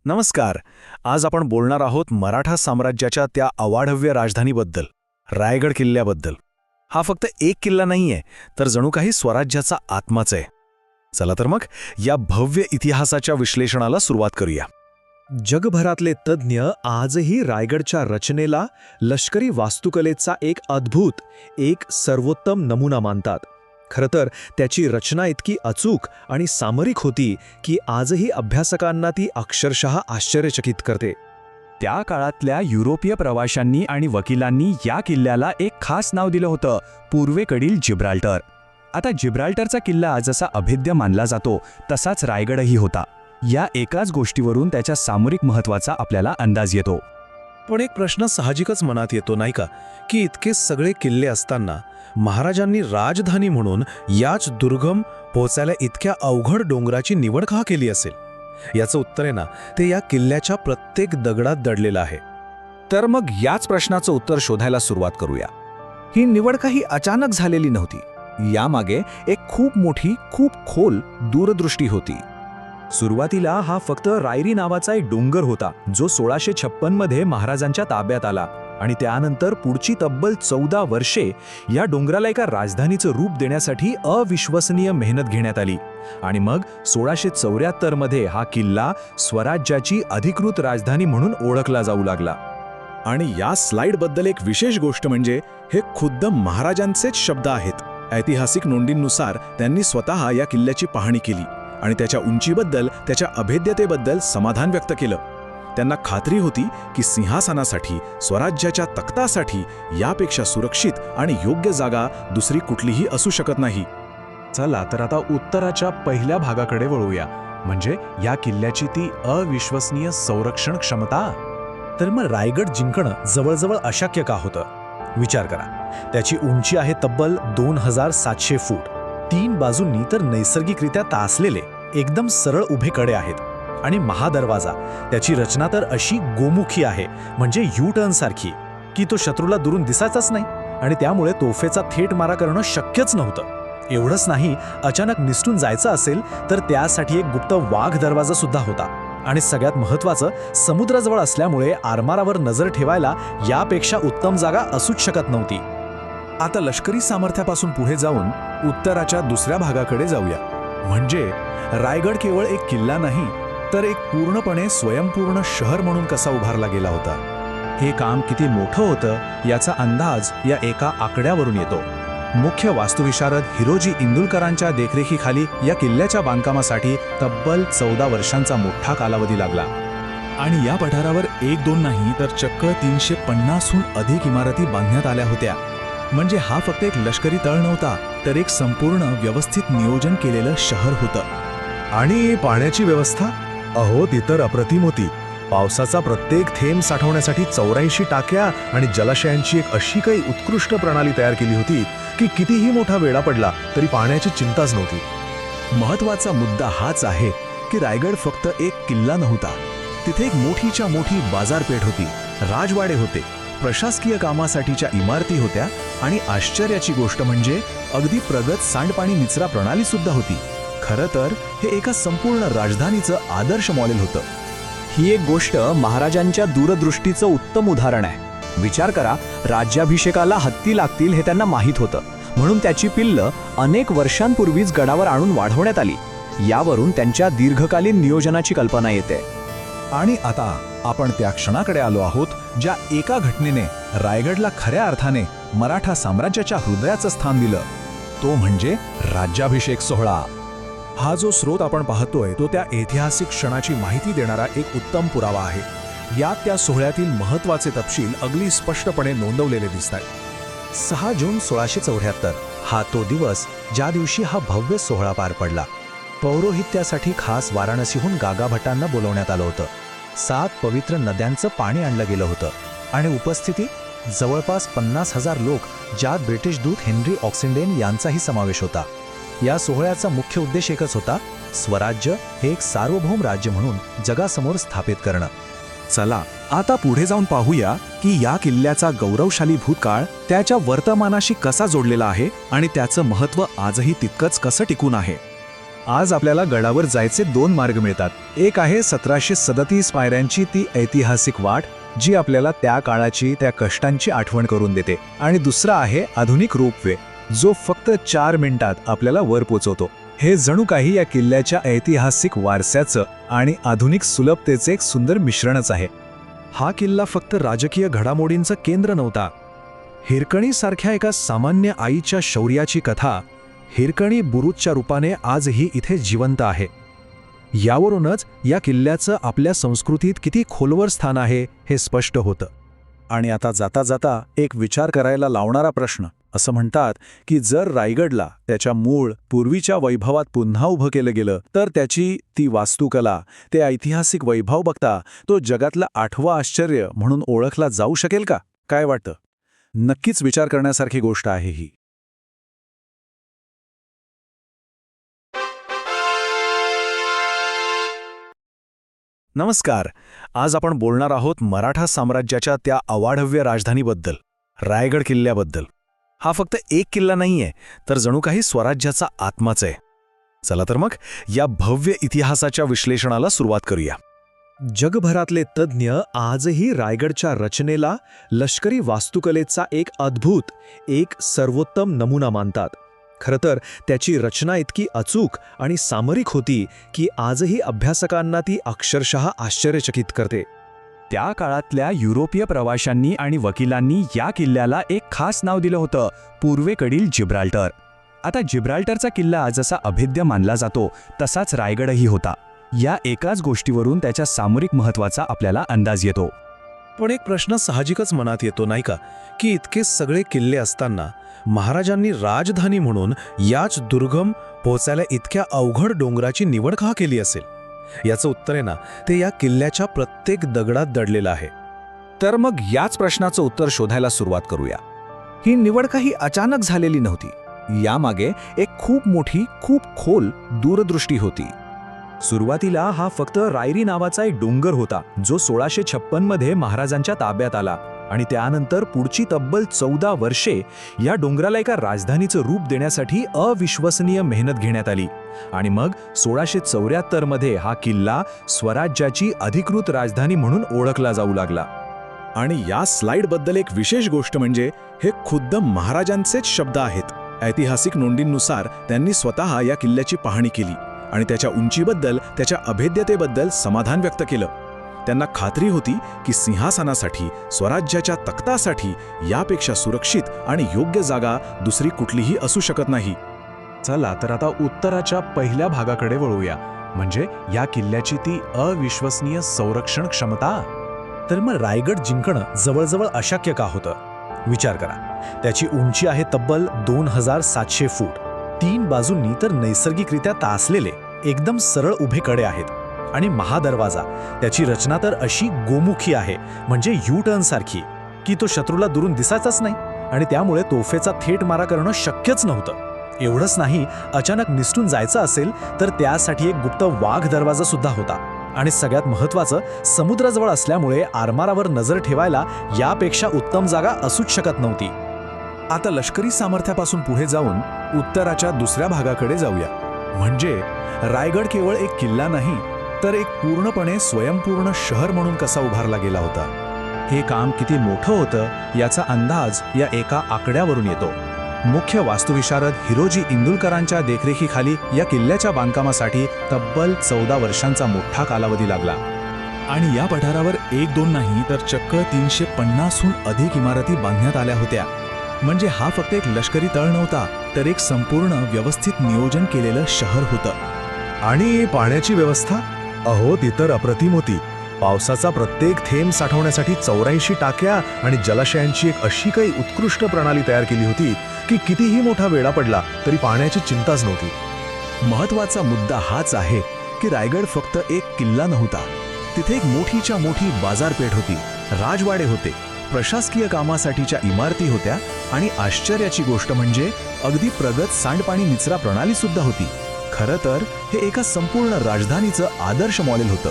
नमस्कार. आज आपण बोलणार आहोत मराठा साम्राज्याच्या त्या अवाढव्य राजधानीबद्दल, रायगड किल्ल्याबद्दल. हा फक्त एक किल्ला नाहीये, तर जणू काही स्वराज्याचा आत्माच आहे. चला तर मग या भव्य इतिहासाच्या विश्लेषणाला सुरुवात करूया. जगभरातले तज्ज्ञ आजही रायगडच्या रचनेला लष्करी वास्तुकलेचा एक अद्भुत, एक सर्वोत्तम नमुना मानतात. खरं तर त्याची रचना इतकी अचूक आणि सामरिक होती की आजही अभ्यासकांना ती अक्षरशः आश्चर्यचकित करते. त्या काळातल्या युरोपीय प्रवाशांनी आणि वकिलांनी या किल्ल्याला एक खास नाव दिलं होतं, पूर्वेकडील जिब्राल्टर. आता जिब्राल्टरचा किल्ला जसा अभेद्य मानला जातो तसाच रायगडही होता. या एकाच गोष्टीवरून त्याच्या सामरिक महत्त्वाचा आपल्याला अंदाज येतो. पण एक प्रश्न साहजिकच मनात येतो नाही का, की इतके सगळे किल्ले असताना महाराजांनी राजधानी म्हणून याच दुर्गम पोचायला इतक्या अवघड डोंगराची निवड का केली असेल? याचं उत्तर आहे ना, ते या किल्ल्याच्या प्रत्येक दगडात दडलेलं आहे. तर मग याच प्रश्नाचं उत्तर शोधायला सुरुवात करूया. ही निवड काही अचानक झालेली नव्हती. यामागे एक खूप मोठी, खूप खोल दूरदृष्टी होती. सुरुवातीला हा फक्त रायरी नावाचा एक डोंगर होता जो 1656 मध्ये महाराजांच्या ताब्यात आला, आणि त्यानंतर पुढची तब्बल 14 वर्षे या डोंगराला एका राजधानीचं रूप देण्यासाठी अविश्वसनीय मेहनत घेण्यात आली. आणि मग 1674 मध्ये हा किल्ला स्वराज्याची अधिकृत राजधानी म्हणून ओळखला जाऊ लागला. आणि या स्लाइडबद्दल एक विशेष गोष्ट म्हणजे हे खुद्द महाराजांचेच शब्द आहेत. ऐतिहासिक नोंदींनुसार त्यांनी स्वतः या किल्ल्याची पाहणी केली आणि त्याच्या उंचीबद्दल, त्याच्या अभेद्यतेबद्दल समाधान व्यक्त केलं. त्यांना खात्री होती की सिंहासनासाठी, स्वराज्याच्या तख्तासाठी यापेक्षा सुरक्षित आणि योग्य जागा दुसरी कुठलीही असू शकत नाही. चला तर आता उत्तराच्या पहिल्या भागाकडे वळूया, म्हणजे या किल्ल्याची ती अविश्वसनीय संरक्षण क्षमता. तर मग रायगड जिंकणं जवळजवळ अशक्य का होतं? विचार करा, त्याची उंची आहे तब्बल 2700 फूट. 3 बाजूंनी तर नैसर्गिकरित्या तासलेले एकदम सरळ उभे कडे आहेत. आणि महादरवाजा, त्याची रचना तर अशी गोमुखी आहे, म्हणजे यू टर्न सारखी, की तो शत्रूला दुरून दिसायचाच नाही. आणि त्यामुळे तोफेचा थेट मारा करणं शक्यच नव्हतं. एवढंच नाही, अचानक निसटून जायचं असेल तर त्यासाठी एक गुप्त वाघ दरवाजा सुद्धा होता. आणि सगळ्यात महत्त्वाचं, समुद्राजवळ असल्यामुळे आरमारावर नजर ठेवायला यापेक्षा उत्तम जागा असूच शकत नव्हती. आता लष्करी सामर्थ्यापासून पुढे जाऊन उत्तराच्या दुसऱ्या भागाकडे जाऊया, म्हणजे रायगड केवळ एक किल्ला नाही, तर एक पूर्णपणे स्वयंपूर्ण शहर म्हणून कसा उभारला गेला होता. हे काम किती मोठं होतं याचा अंदाज या एका आकड्यावरून येतो. मुख्य वास्तुविशारद हिरोजी इंदुलकरांच्या देखरेखीखाली या किल्ल्याच्या बांधकामासाठी तब्बल 14 वर्षांचा मोठा कालावधी लागला. आणि या पठारावर 1-2 नाही तर चक्क 350हून अधिक इमारती बांधण्यात आल्या होत्या. म्हणजे हा फक्त एक लष्करी तळ नव्हता, तर एक संपूर्ण व्यवस्थित नियोजन केलेलं शहर होतं. आणि पाण्याची व्यवस्था, अहो ती तर अप्रतिम होती. पावसाचा प्रत्येक थेंब साठवण्यासाठी 84 टाक्या आणि जलाशयांची एक अशी काही उत्कृष्ट प्रणाली तयार केली होती की कितीही मोठा वेढा पडला तरी पाण्याची चिंताच नव्हती. महत्वाचा मुद्दा हाच आहे की रायगड फक्त एक किल्ला नव्हता. तिथे एक मोठीच्या मोठी बाजारपेठ होती, राजवाडे होते, प्रशासकीय कामासाठीच्या इमारती होत्या आणि आश्चर्याची गोष्ट म्हणजे अगदी प्रगत सांडपाणी निचरा प्रणाली सुद्धा होती. खरं तर हे एका संपूर्ण राजधानीचं आदर्श मॉडेल होतं. ही एक गोष्ट महाराजांच्या दूरदृष्टीचं उत्तम उदाहरण आहे. विचार करा, राज्याभिषेकाला हत्ती लागतील हे त्यांना माहीत होतं, म्हणून त्याची पिल्लं अनेक वर्षांपूर्वीच गडावर आणून वाढवण्यात आली. यावरून त्यांच्या दीर्घकालीन नियोजनाची कल्पना येते. आणि आता आपण त्या क्षणाकडे आलो आहोत ज्या एका घटनेने रायगडला खऱ्या अर्थाने मराठा साम्राज्याच्या हृदयाचं स्थान दिलं. तो म्हणजे राज्याभिषेक सोहळा. हा जो स्रोत आपण पाहतोय तो त्या ऐतिहासिक क्षणाची माहिती देणारा एक उत्तम पुरावा आहे. यात त्या सोहळ्यातील महत्त्वाचे तपशील अगदी स्पष्टपणे नोंदवलेले दिसतात. 6 जून 1674 हा तो दिवस ज्या दिवशी हा भव्य सोहळा पार पडला. पौरोहित्यासाठी खास वाराणसीहून गागाभट्टांना बोलवण्यात आलं होतं. 7 पवित्र नद्यांचं पाणी आणलं गेलं होतं आणि उपस्थितीत जवळपास 50,000 लोक, ज्यात ब्रिटिश दूत हेनरी ऑक्सिंडेन यांचाही समावेश होता. या सोहळ्याचा मुख्य उद्देश एकच होता, स्वराज्य हे एक सार्वभौम राज्य म्हणून जगासमोर स्थापित करणं. चला आता पुढे जाऊन पाहूया की या किल्ल्याचा गौरवशाली भूतकाळ त्याच्या वर्तमानाशी कसा जोडलेला आहे आणि त्याचं महत्त्व आजही तितकंच कसं टिकून आहे. आज आपल्याला गडावर जायचे 2 मार्ग मिळतात. एक आहे 1737 पायऱ्यांची ती ऐतिहासिक वाट, जी आपल्याला त्या काळाची, त्या कष्टांची आठवण करून देते. आणि दुसरा आहे आधुनिक रोपवे, जो फक्त 4 मिनिटात आपल्याला वर पोचवतो. हे जणू काही या किल्ल्याच्या ऐतिहासिक वारशाचं आणि आधुनिक सुलभतेचे एक सुंदर मिश्रणच आहे. हा किल्ला फक्त राजकीय घडामोडींचं केंद्र नव्हता. हिरकणीसारख्या एका सामान्य आईच्या शौर्याची कथा हिरकणी बुरुजच्या रूपाने आजही इथे जिवंत आहे. यावरूनच या किल्ल्याचं आपल्या संस्कृतीत किती खोलवर स्थान आहे हे स्पष्ट होतं. आणि आता जाता जाता एक विचार करायला लावणारा प्रश्न. असं म्हणतात की जर रायगडला त्याच्या मूळ पूर्वीच्या वैभवात पुन्हा उभं केलं गेलं तर त्याची ती वास्तुकला, ते ऐतिहासिक वैभव बघता तो जगातलं 8वं आश्चर्य म्हणून ओळखला जाऊ शकेल का? काय वाटतं? नक्कीच विचार करण्यासारखी गोष्ट आहे ही. नमस्कार. आज आपण बोलणार आहोत मराठा साम्राज्याच्या त्या अवाढव्य राजधानीबद्दल, रायगड किल्ल्याबद्दल. हा फक्त एक किल्ला नाहीये, तर जणू काही स्वराज्याचा आत्माच आहे. चला तर मग या भव्य इतिहासाच्या विश्लेषणाला सुरुवात करूया. जगभरातले तज्ज्ञ आजही रायगडच्या रचनेला लष्करी वास्तुकलेचा एक अद्भुत, एक सर्वोत्तम नमुना मानतात. खरं तर त्याची रचना इतकी अचूक आणि सामरिक होती की आजही अभ्यासकांना ती अक्षरशः आश्चर्यचकित करते. त्या काळातल्या युरोपीय प्रवाशांनी आणि वकिलांनी या किल्ल्याला एक खास नाव दिलं होतं, पूर्वेकडील जिब्राल्टर. आता जिब्राल्टरचा किल्ला जसा अभेद्य मानला जातो तसाच रायगडही होता. या एकाच गोष्टीवरून त्याच्या सामरिक महत्त्वाचा आपल्याला अंदाज येतो. पण एक प्रश्न साहजिकच मनात येतो नाही का, की इतके सगळे किल्ले असताना महाराजांनी राजधानी म्हणून याच दुर्गम पोहोचायला इतक्या अवघड डोंगराची निवड का केली असेल? याचं उत्तर आहे ना, ते या किल्ल्याच्या प्रत्येक दगडात दडलेलं आहे. तर मग याच प्रश्नाचं उत्तर शोधायला सुरुवात करूया. ही निवड काही अचानक झालेली नव्हती. यामागे एक खूप मोठी, खूप खोल दूरदृष्टी होती. सुरुवातीला हा फक्त रायरी नावाचा एक डोंगर होता, जो 1656 मध्ये महाराजांच्या ताब्यात आला आणि त्यानंतर पुढची तब्बल 14 वर्षे या डोंगराला एका राजधानीचं रूप देण्यासाठी अविश्वसनीय मेहनत घेण्यात आली. आणि मग 1674 मध्ये हा किल्ला स्वराज्याची अधिकृत राजधानी म्हणून ओळखला जाऊ लागला. आणि या स्लाइडबद्दल एक विशेष गोष्ट म्हणजे हे खुद्द महाराजांचेच शब्द आहेत. ऐतिहासिक नोंदींनुसार त्यांनी स्वतः या किल्ल्याची पाहणी केली आणि त्याच्या उंचीबद्दल, त्याच्या अभेद्यतेबद्दल समाधान व्यक्त केलं. त्यांना खात्री होती की सिंहासनासाठी, स्वराज्याच्या तख्तासाठी यापेक्षा सुरक्षित आणि योग्य जागा दुसरी कुठलीही असू शकत नाही. चला तर आता उत्तराच्या पहिल्या भागाकडे वळूया, म्हणजे या किल्ल्याची ती अविश्वसनीय संरक्षण क्षमता. तर मग रायगड जिंकणं जवळजवळ अशक्य का होतं? विचार करा, त्याची उंची आहे तब्बल 2700 फूट. 3 बाजूंनी तर नैसर्गिकरित्या तासलेले एकदम सरळ उभे कडे आहेत. आणि महादरवाजा, त्याची रचना तर अशी गोमुखी आहे, म्हणजे यू टर्न सारखी, की तो शत्रूला दुरून दिसायचाच नाही आणि त्यामुळे तोफेचा थेट मारा करणं शक्यच नव्हतं. एवढंच नाही, अचानक निसटून जायचं असेल तर त्यासाठी एक गुप्त वाघ दरवाजा सुद्धा होता. आणि सगळ्यात महत्त्वाचं, समुद्राजवळ असल्यामुळे आरमारावर नजर ठेवायला यापेक्षा उत्तम जागा असूच शकत नव्हती. आता लष्करी सामर्थ्यापासून पुढे जाऊन उत्तराच्या दुसऱ्या भागाकडे जाऊया. म्हणजे रायगड केवळ एक किल्ला नाही, तर एक पूर्णपणे स्वयंपूर्ण शहर म्हणून कसा उभारला गेला होता. हे काम किती मोठं होतं याचा अंदाज या एका आकड्यावरून येतो. मुख्य वास्तुविशारद हिरोजी इंदुलकरांच्या देखरेखीखाली या किल्ल्याच्या बांधकामासाठी तब्बल 14 वर्षांचा मोठा कालावधी लागला. आणि या पठारावर 1-2 नाही तर चक्क 350हून अधिक इमारती बांधण्यात आल्या होत्या. म्हणजे हा फक्त एक लष्करी तळ नव्हता, तर एक संपूर्ण व्यवस्थित नियोजन केलेलं शहर होतं. आणि पाण्याची व्यवस्था, अहो ती तर अप्रतिम होती. पावसाचा प्रत्येक थेंब साठवण्यासाठी 84 टाक्या आणि जलाशयांची एक अशी काही उत्कृष्ट प्रणाली तयार केली होती की कितीही मोठा वेढा पडला तरी पाण्याची चिंताच नव्हती. महत्त्वाचा मुद्दा हाच आहे की रायगड फक्त एक किल्ला नव्हता. तिथे एक मोठीच्या मोठी बाजारपेठ होती, राजवाडे होते, प्रशासकीय कामासाठीच्या इमारती होत्या आणि आश्चर्याची गोष्ट म्हणजे अगदी प्रगत सांडपाणी निचरा प्रणाली सुद्धा होती. खरं तर हे एका संपूर्ण राजधानीचं आदर्श मॉडेल होतं.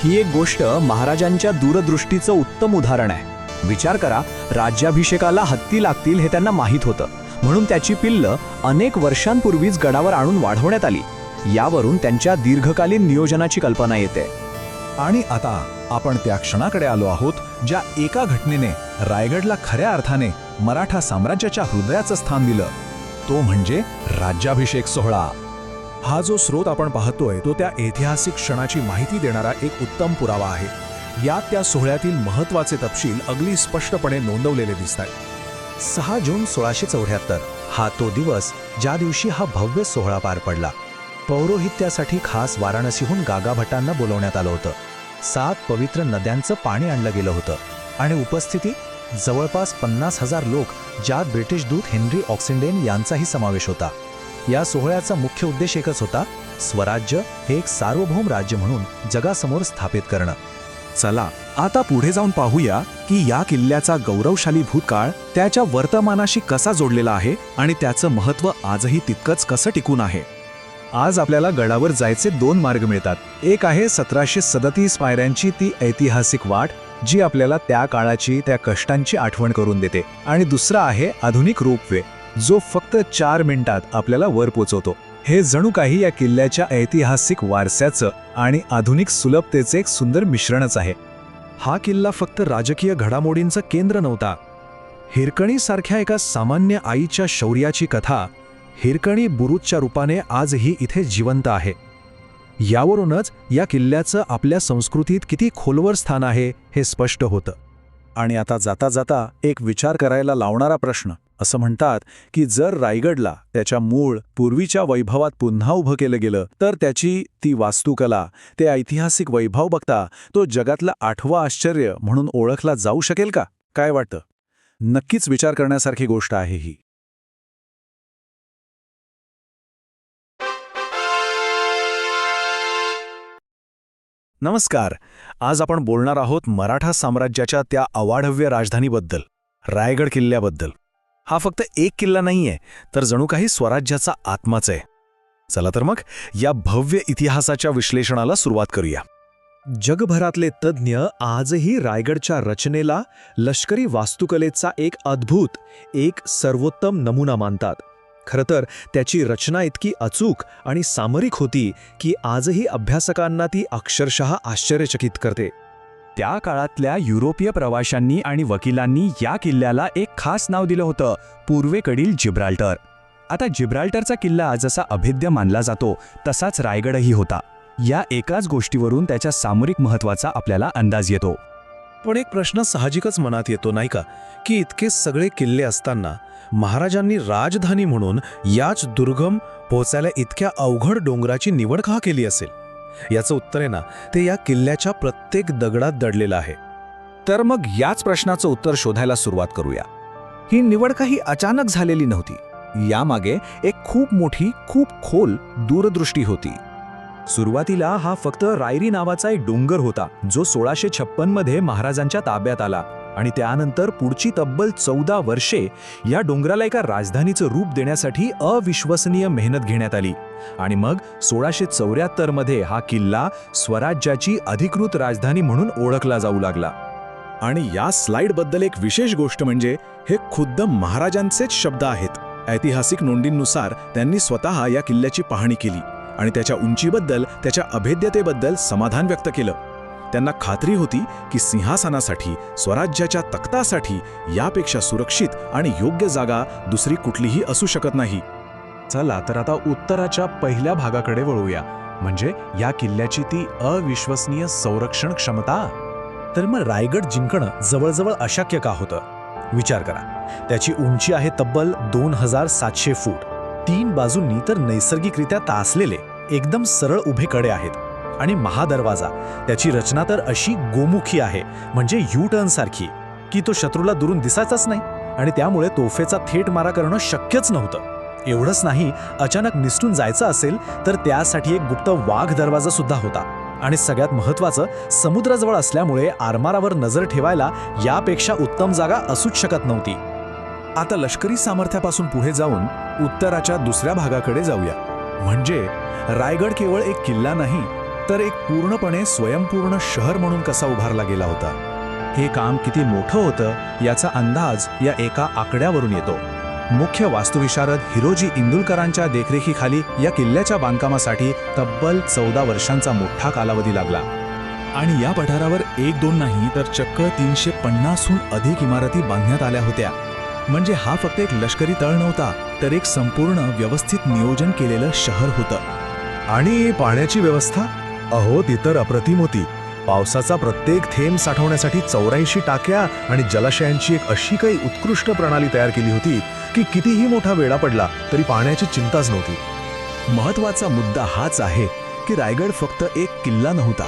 ही एक गोष्ट महाराजांच्या दूरदृष्टीचं उत्तम उदाहरण आहे. विचार करा, राज्याभिषेकाला हत्ती लागतील हे त्यांना माहीत होतं, म्हणून त्याची पिल्लं अनेक वर्षांपूर्वीच गडावर आणून वाढवण्यात आली. यावरून त्यांच्या दीर्घकालीन नियोजनाची कल्पना येते. आणि आता आपण त्या क्षणाकडे आलो आहोत ज्या एका घटनेने रायगडला खऱ्या अर्थाने मराठा साम्राज्याच्या हृदयाचं स्थान दिलं. तो म्हणजे राज्याभिषेक सोहळा. हा जो स्रोत आपण पाहतोय तो त्या ऐतिहासिक क्षणाची माहिती देणारा एक उत्तम पुरावा आहे. यात त्या सोहळ्यातील महत्त्वाचे तपशील अगदी स्पष्टपणे नोंदवलेले दिसतात. 6 जून 1674 हा तो दिवस ज्या दिवशी हा भव्य सोहळा पार पडला. पौरोहित्यासाठी खास वाराणसीहून गागाभट्टांना बोलवण्यात आलं होतं. 7 पवित्र नद्यांचं पाणी आणलं गेलं होतं आणि उपस्थितीत जवळपास 50,000 लोक, ज्यात ब्रिटिश दूत हेनरी ऑक्सिंडेन यांचाही समावेश होता. या सोहळ्याचा मुख्य उद्देश एकच होता, स्वराज्य हे एक सार्वभौम राज्य म्हणून जगासमोर स्थापित करणं. चला आता पुढे जाऊन पाहूया की या किल्ल्याचा गौरवशाली भूतकाळ त्याच्या वर्तमानाशी कसा जोडलेला आहे आणि त्याचं महत्त्व आजही तितकंच कसं टिकून आहे. आज आपल्याला गडावर जायचे 2 मार्ग मिळतात. एक आहे 1737 पायऱ्यांची ती ऐतिहासिक वाट, जी आपल्याला त्या काळाची, त्या कष्टांची आठवण करून देते. आणि दुसरा आहे आधुनिक रोपवे, जो फक्त 4 मिनिटात आपल्याला वर पोचवतो. हे जणू काही या किल्ल्याच्या ऐतिहासिक वारशाचं आणि आधुनिक सुलभतेचे एक सुंदर मिश्रणच आहे. हा किल्ला फक्त राजकीय घडामोडींचं केंद्र नव्हता. हिरकणीसारख्या एका सामान्य आईच्या शौर्याची कथा हिरकणी बुरुजच्या रूपाने आजही इथे जिवंत आहे. यावरूनच या किल्ल्याचं आपल्या संस्कृतीत किती खोलवर स्थान आहे हे स्पष्ट होतं. आणि आता जाता जाता एक विचार करायला लावणारा प्रश्न असं म्हणतात की जर रायगडला त्याच्या मूळ पूर्वीच्या वैभवात पुन्हा उभं केलं गेलं तर त्याची ती वास्तुकला, ते ऐतिहासिक वैभव बघता तो जगातलं 8वं आश्चर्य म्हणून ओळखला जाऊ शकेल का? काय वाटतं? नक्कीच विचार करण्यासारखी गोष्ट आहे ही. नमस्कार. आज आपण बोलणार आहोत मराठा साम्राज्याच्या त्या अवाढव्य राजधानीबद्दल, रायगड किल्ल्याबद्दल. हा फक्त एक किल्ला नाहीये, तर जणू काही स्वराज्याचा आत्माच आहे. चला तर मग या भव्य इतिहासाच्या विश्लेषणाला सुरुवात करूया. जगभरातले तज्ज्ञ आजही रायगडच्या रचनेला लष्करी वास्तुकलेचा एक अद्भुत, एक सर्वोत्तम नमुना मानतात. खरं तर त्याची रचना इतकी अचूक आणि सामरिक होती की आजही अभ्यासकांना ती अक्षरशः आश्चर्यचकित करते. त्या काळातल्या युरोपीय प्रवाशांनी आणि वकिलांनी या किल्ल्याला एक खास नाव दिलं होतं, पूर्वेकडील जिब्राल्टर. आता जिब्राल्टरचा किल्ला जसा अभेद्य मानला जातो तसाच रायगडही होता. या एकाच गोष्टीवरून त्याच्या सामरिक महत्त्वाचा आपल्याला अंदाज येतो. पण एक प्रश्न साहजिकच मनात येतो नाही का, की इतके सगळे किल्ले असताना महाराजांनी राजधानी म्हणून याच दुर्गम पोहोचायला इतक्या अवघड डोंगराची निवड का केली असेल? याचं उत्तर आहे ना, ते या किल्ल्याच्या प्रत्येक दगडात दडलेलं आहे. तर मग याच प्रश्नाचं उत्तर शोधायला सुरुवात करूया. ही निवड काही अचानक झालेली नव्हती. यामागे एक खूप मोठी, खूप खोल दूरदृष्टी होती. सुरुवातीला हा फक्त रायरी नावाचा एक डोंगर होता, जो 1656 मध्ये महाराजांच्या ताब्यात आला. आणि त्यानंतर पुढची तब्बल 14 वर्षे या डोंगराला एका राजधानीचं रूप देण्यासाठी अविश्वसनीय मेहनत घेण्यात आली. आणि मग 1674 मध्ये हा किल्ला स्वराज्याची अधिकृत राजधानी म्हणून ओळखला जाऊ लागला. आणि या स्लाइडबद्दल एक विशेष गोष्ट म्हणजे हे खुद्द महाराजांचेच शब्द आहेत. ऐतिहासिक नोंदींनुसार त्यांनी स्वतः या किल्ल्याची पाहणी केली आणि त्याच्या उंचीबद्दल, त्याच्या अभेद्यतेबद्दल समाधान व्यक्त केलं. त्यांना खात्री होती की सिंहासनासाठी, स्वराज्याच्या तख्तासाठी यापेक्षा सुरक्षित आणि योग्य जागा दुसरी कुठलीही असू शकत नाही. चला तर आता उत्तराच्या पहिल्या भागाकडे वळूया, म्हणजे या किल्ल्याची ती अविश्वसनीय संरक्षण क्षमता. तर मग रायगड जिंकणं जवळजवळ अशक्य का होतं? विचार करा. त्याची उंची आहे तब्बल 2700 फूट. 3 बाजूंनी तर नैसर्गिकरित्या तासलेले एकदम सरळ उभे कडे आहेत. आणि महादरवाजा, त्याची रचना तर अशी गोमुखी आहे, म्हणजे यू टर्न सारखी, की तो शत्रूला दुरून दिसायचाच नाही. आणि त्यामुळे तोफेचा थेट मारा करणं शक्यच नव्हतं. एवढंच नाही, अचानक निसटून जायचं असेल तर त्यासाठी एक गुप्त वाघ दरवाजा सुद्धा होता. आणि सगळ्यात महत्त्वाचं, समुद्राजवळ असल्यामुळे आरमारावर नजर ठेवायला यापेक्षा उत्तम जागा असूच शकत नव्हती. आता लष्करी सामर्थ्यापासून पुढे जाऊन उत्तराच्या दुसऱ्या भागाकडे जाऊया. म्हणजे रायगड केवळ एक किल्ला नाही, तर एक पूर्णपणे स्वयंपूर्ण शहर म्हणून कसा उभारला गेला होता. हे काम किती मोठं होतं याचा अंदाज या एका आकड्यावरून येतो. मुख्य वास्तुविशारद हिरोजी इंदुलकरांच्या देखरेखीखाली या किल्ल्याच्या बांधकामासाठी तब्बल 14 वर्षांचा मोठा कालावधी लागला. आणि या पठारावर 1-2 नाही तर चक्क 350हून अधिक इमारती बांधण्यात आल्या होत्या. म्हणजे हा फक्त एक लष्करी तळ नव्हता, तर एक संपूर्ण व्यवस्थित नियोजन केलेलं शहर होतं. आणि पाण्याची व्यवस्था, अहो ती तर अप्रतिम होती. पावसाचा प्रत्येक थेंब साठवण्यासाठी 84 टाक्या आणि जलाशयांची एक अशी काही उत्कृष्ट प्रणाली तयार केली होती की कितीही मोठा वेढा पडला तरी पाण्याची चिंताच नव्हती. महत्वाचा मुद्दा हाच आहे की रायगड फक्त एक किल्ला नव्हता.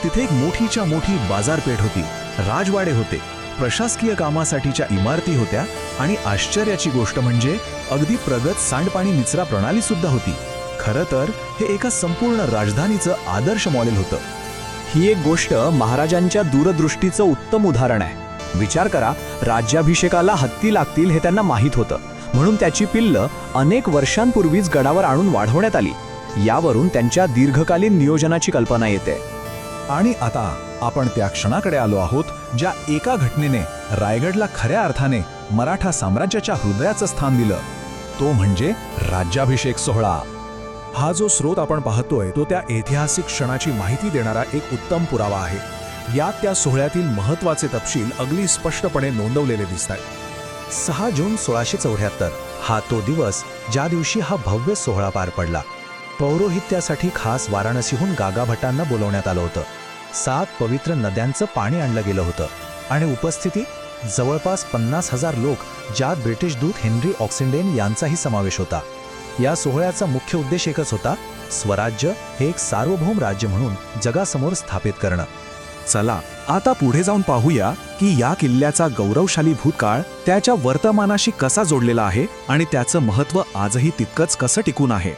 तिथे एक मोठीच्या मोठी बाजारपेठ होती, राजवाडे होते, प्रशासकीय कामासाठीच्या इमारती होत्या आणि आश्चर्याची गोष्ट म्हणजे अगदी प्रगत सांडपाणी निचरा प्रणाली सुद्धा होती. खरं तर हे एका संपूर्ण राजधानीचं आदर्श मॉडेल होतं. ही एक गोष्ट महाराजांच्या दूरदृष्टीचं उत्तम उदाहरण आहे. विचार करा, राज्याभिषेकाला हत्ती लागतील हे त्यांना माहीत होतं, म्हणून त्याची पिल्लं अनेक वर्षांपूर्वीच गडावर आणून वाढवण्यात आली. यावरून त्यांच्या दीर्घकालीन नियोजनाची कल्पना येते. आणि आता आपण त्या क्षणाकडे आलो आहोत ज्या एका घटनेने रायगडला खऱ्या अर्थाने मराठा साम्राज्याच्या हृदयाचं स्थान दिलं. तो म्हणजे राज्याभिषेक सोहळा. हा जो स्रोत आपण पाहतोय तो त्या ऐतिहासिक क्षणाची माहिती देणारा एक उत्तम पुरावा आहे. यात त्या सोहळ्यातील महत्त्वाचे तपशील अगदी स्पष्टपणे नोंदवलेले दिसतात. 6 जून 1674 हा तो दिवस ज्या दिवशी हा भव्य सोहळा पार पडला. पौरोहित्यासाठी खास वाराणसीहून गागाभट्टांना बोलवण्यात आलं होतं. 7 पवित्र नद्यांचं पाणी आणलं गेलं होतं आणि उपस्थिती जवळपास 50,000 लोक, ज्यात ब्रिटिश दूत हेनरी ऑक्सिंडेन यांचाही समावेश होता. या सोहळ्याचा मुख्य उद्देश एकच होता: स्वराज्य हे एक सार्वभौम राज्य म्हणून जगासमोर स्थापित करणं. चला आता पुढे जाऊन पाहूया की या किल्ल्याचा गौरवशाली भूतकाळ त्याच्या वर्तमानाशी कसा जोडलेला आहे आणि त्याचं महत्त्व आजही तितकंच कसं टिकून आहे.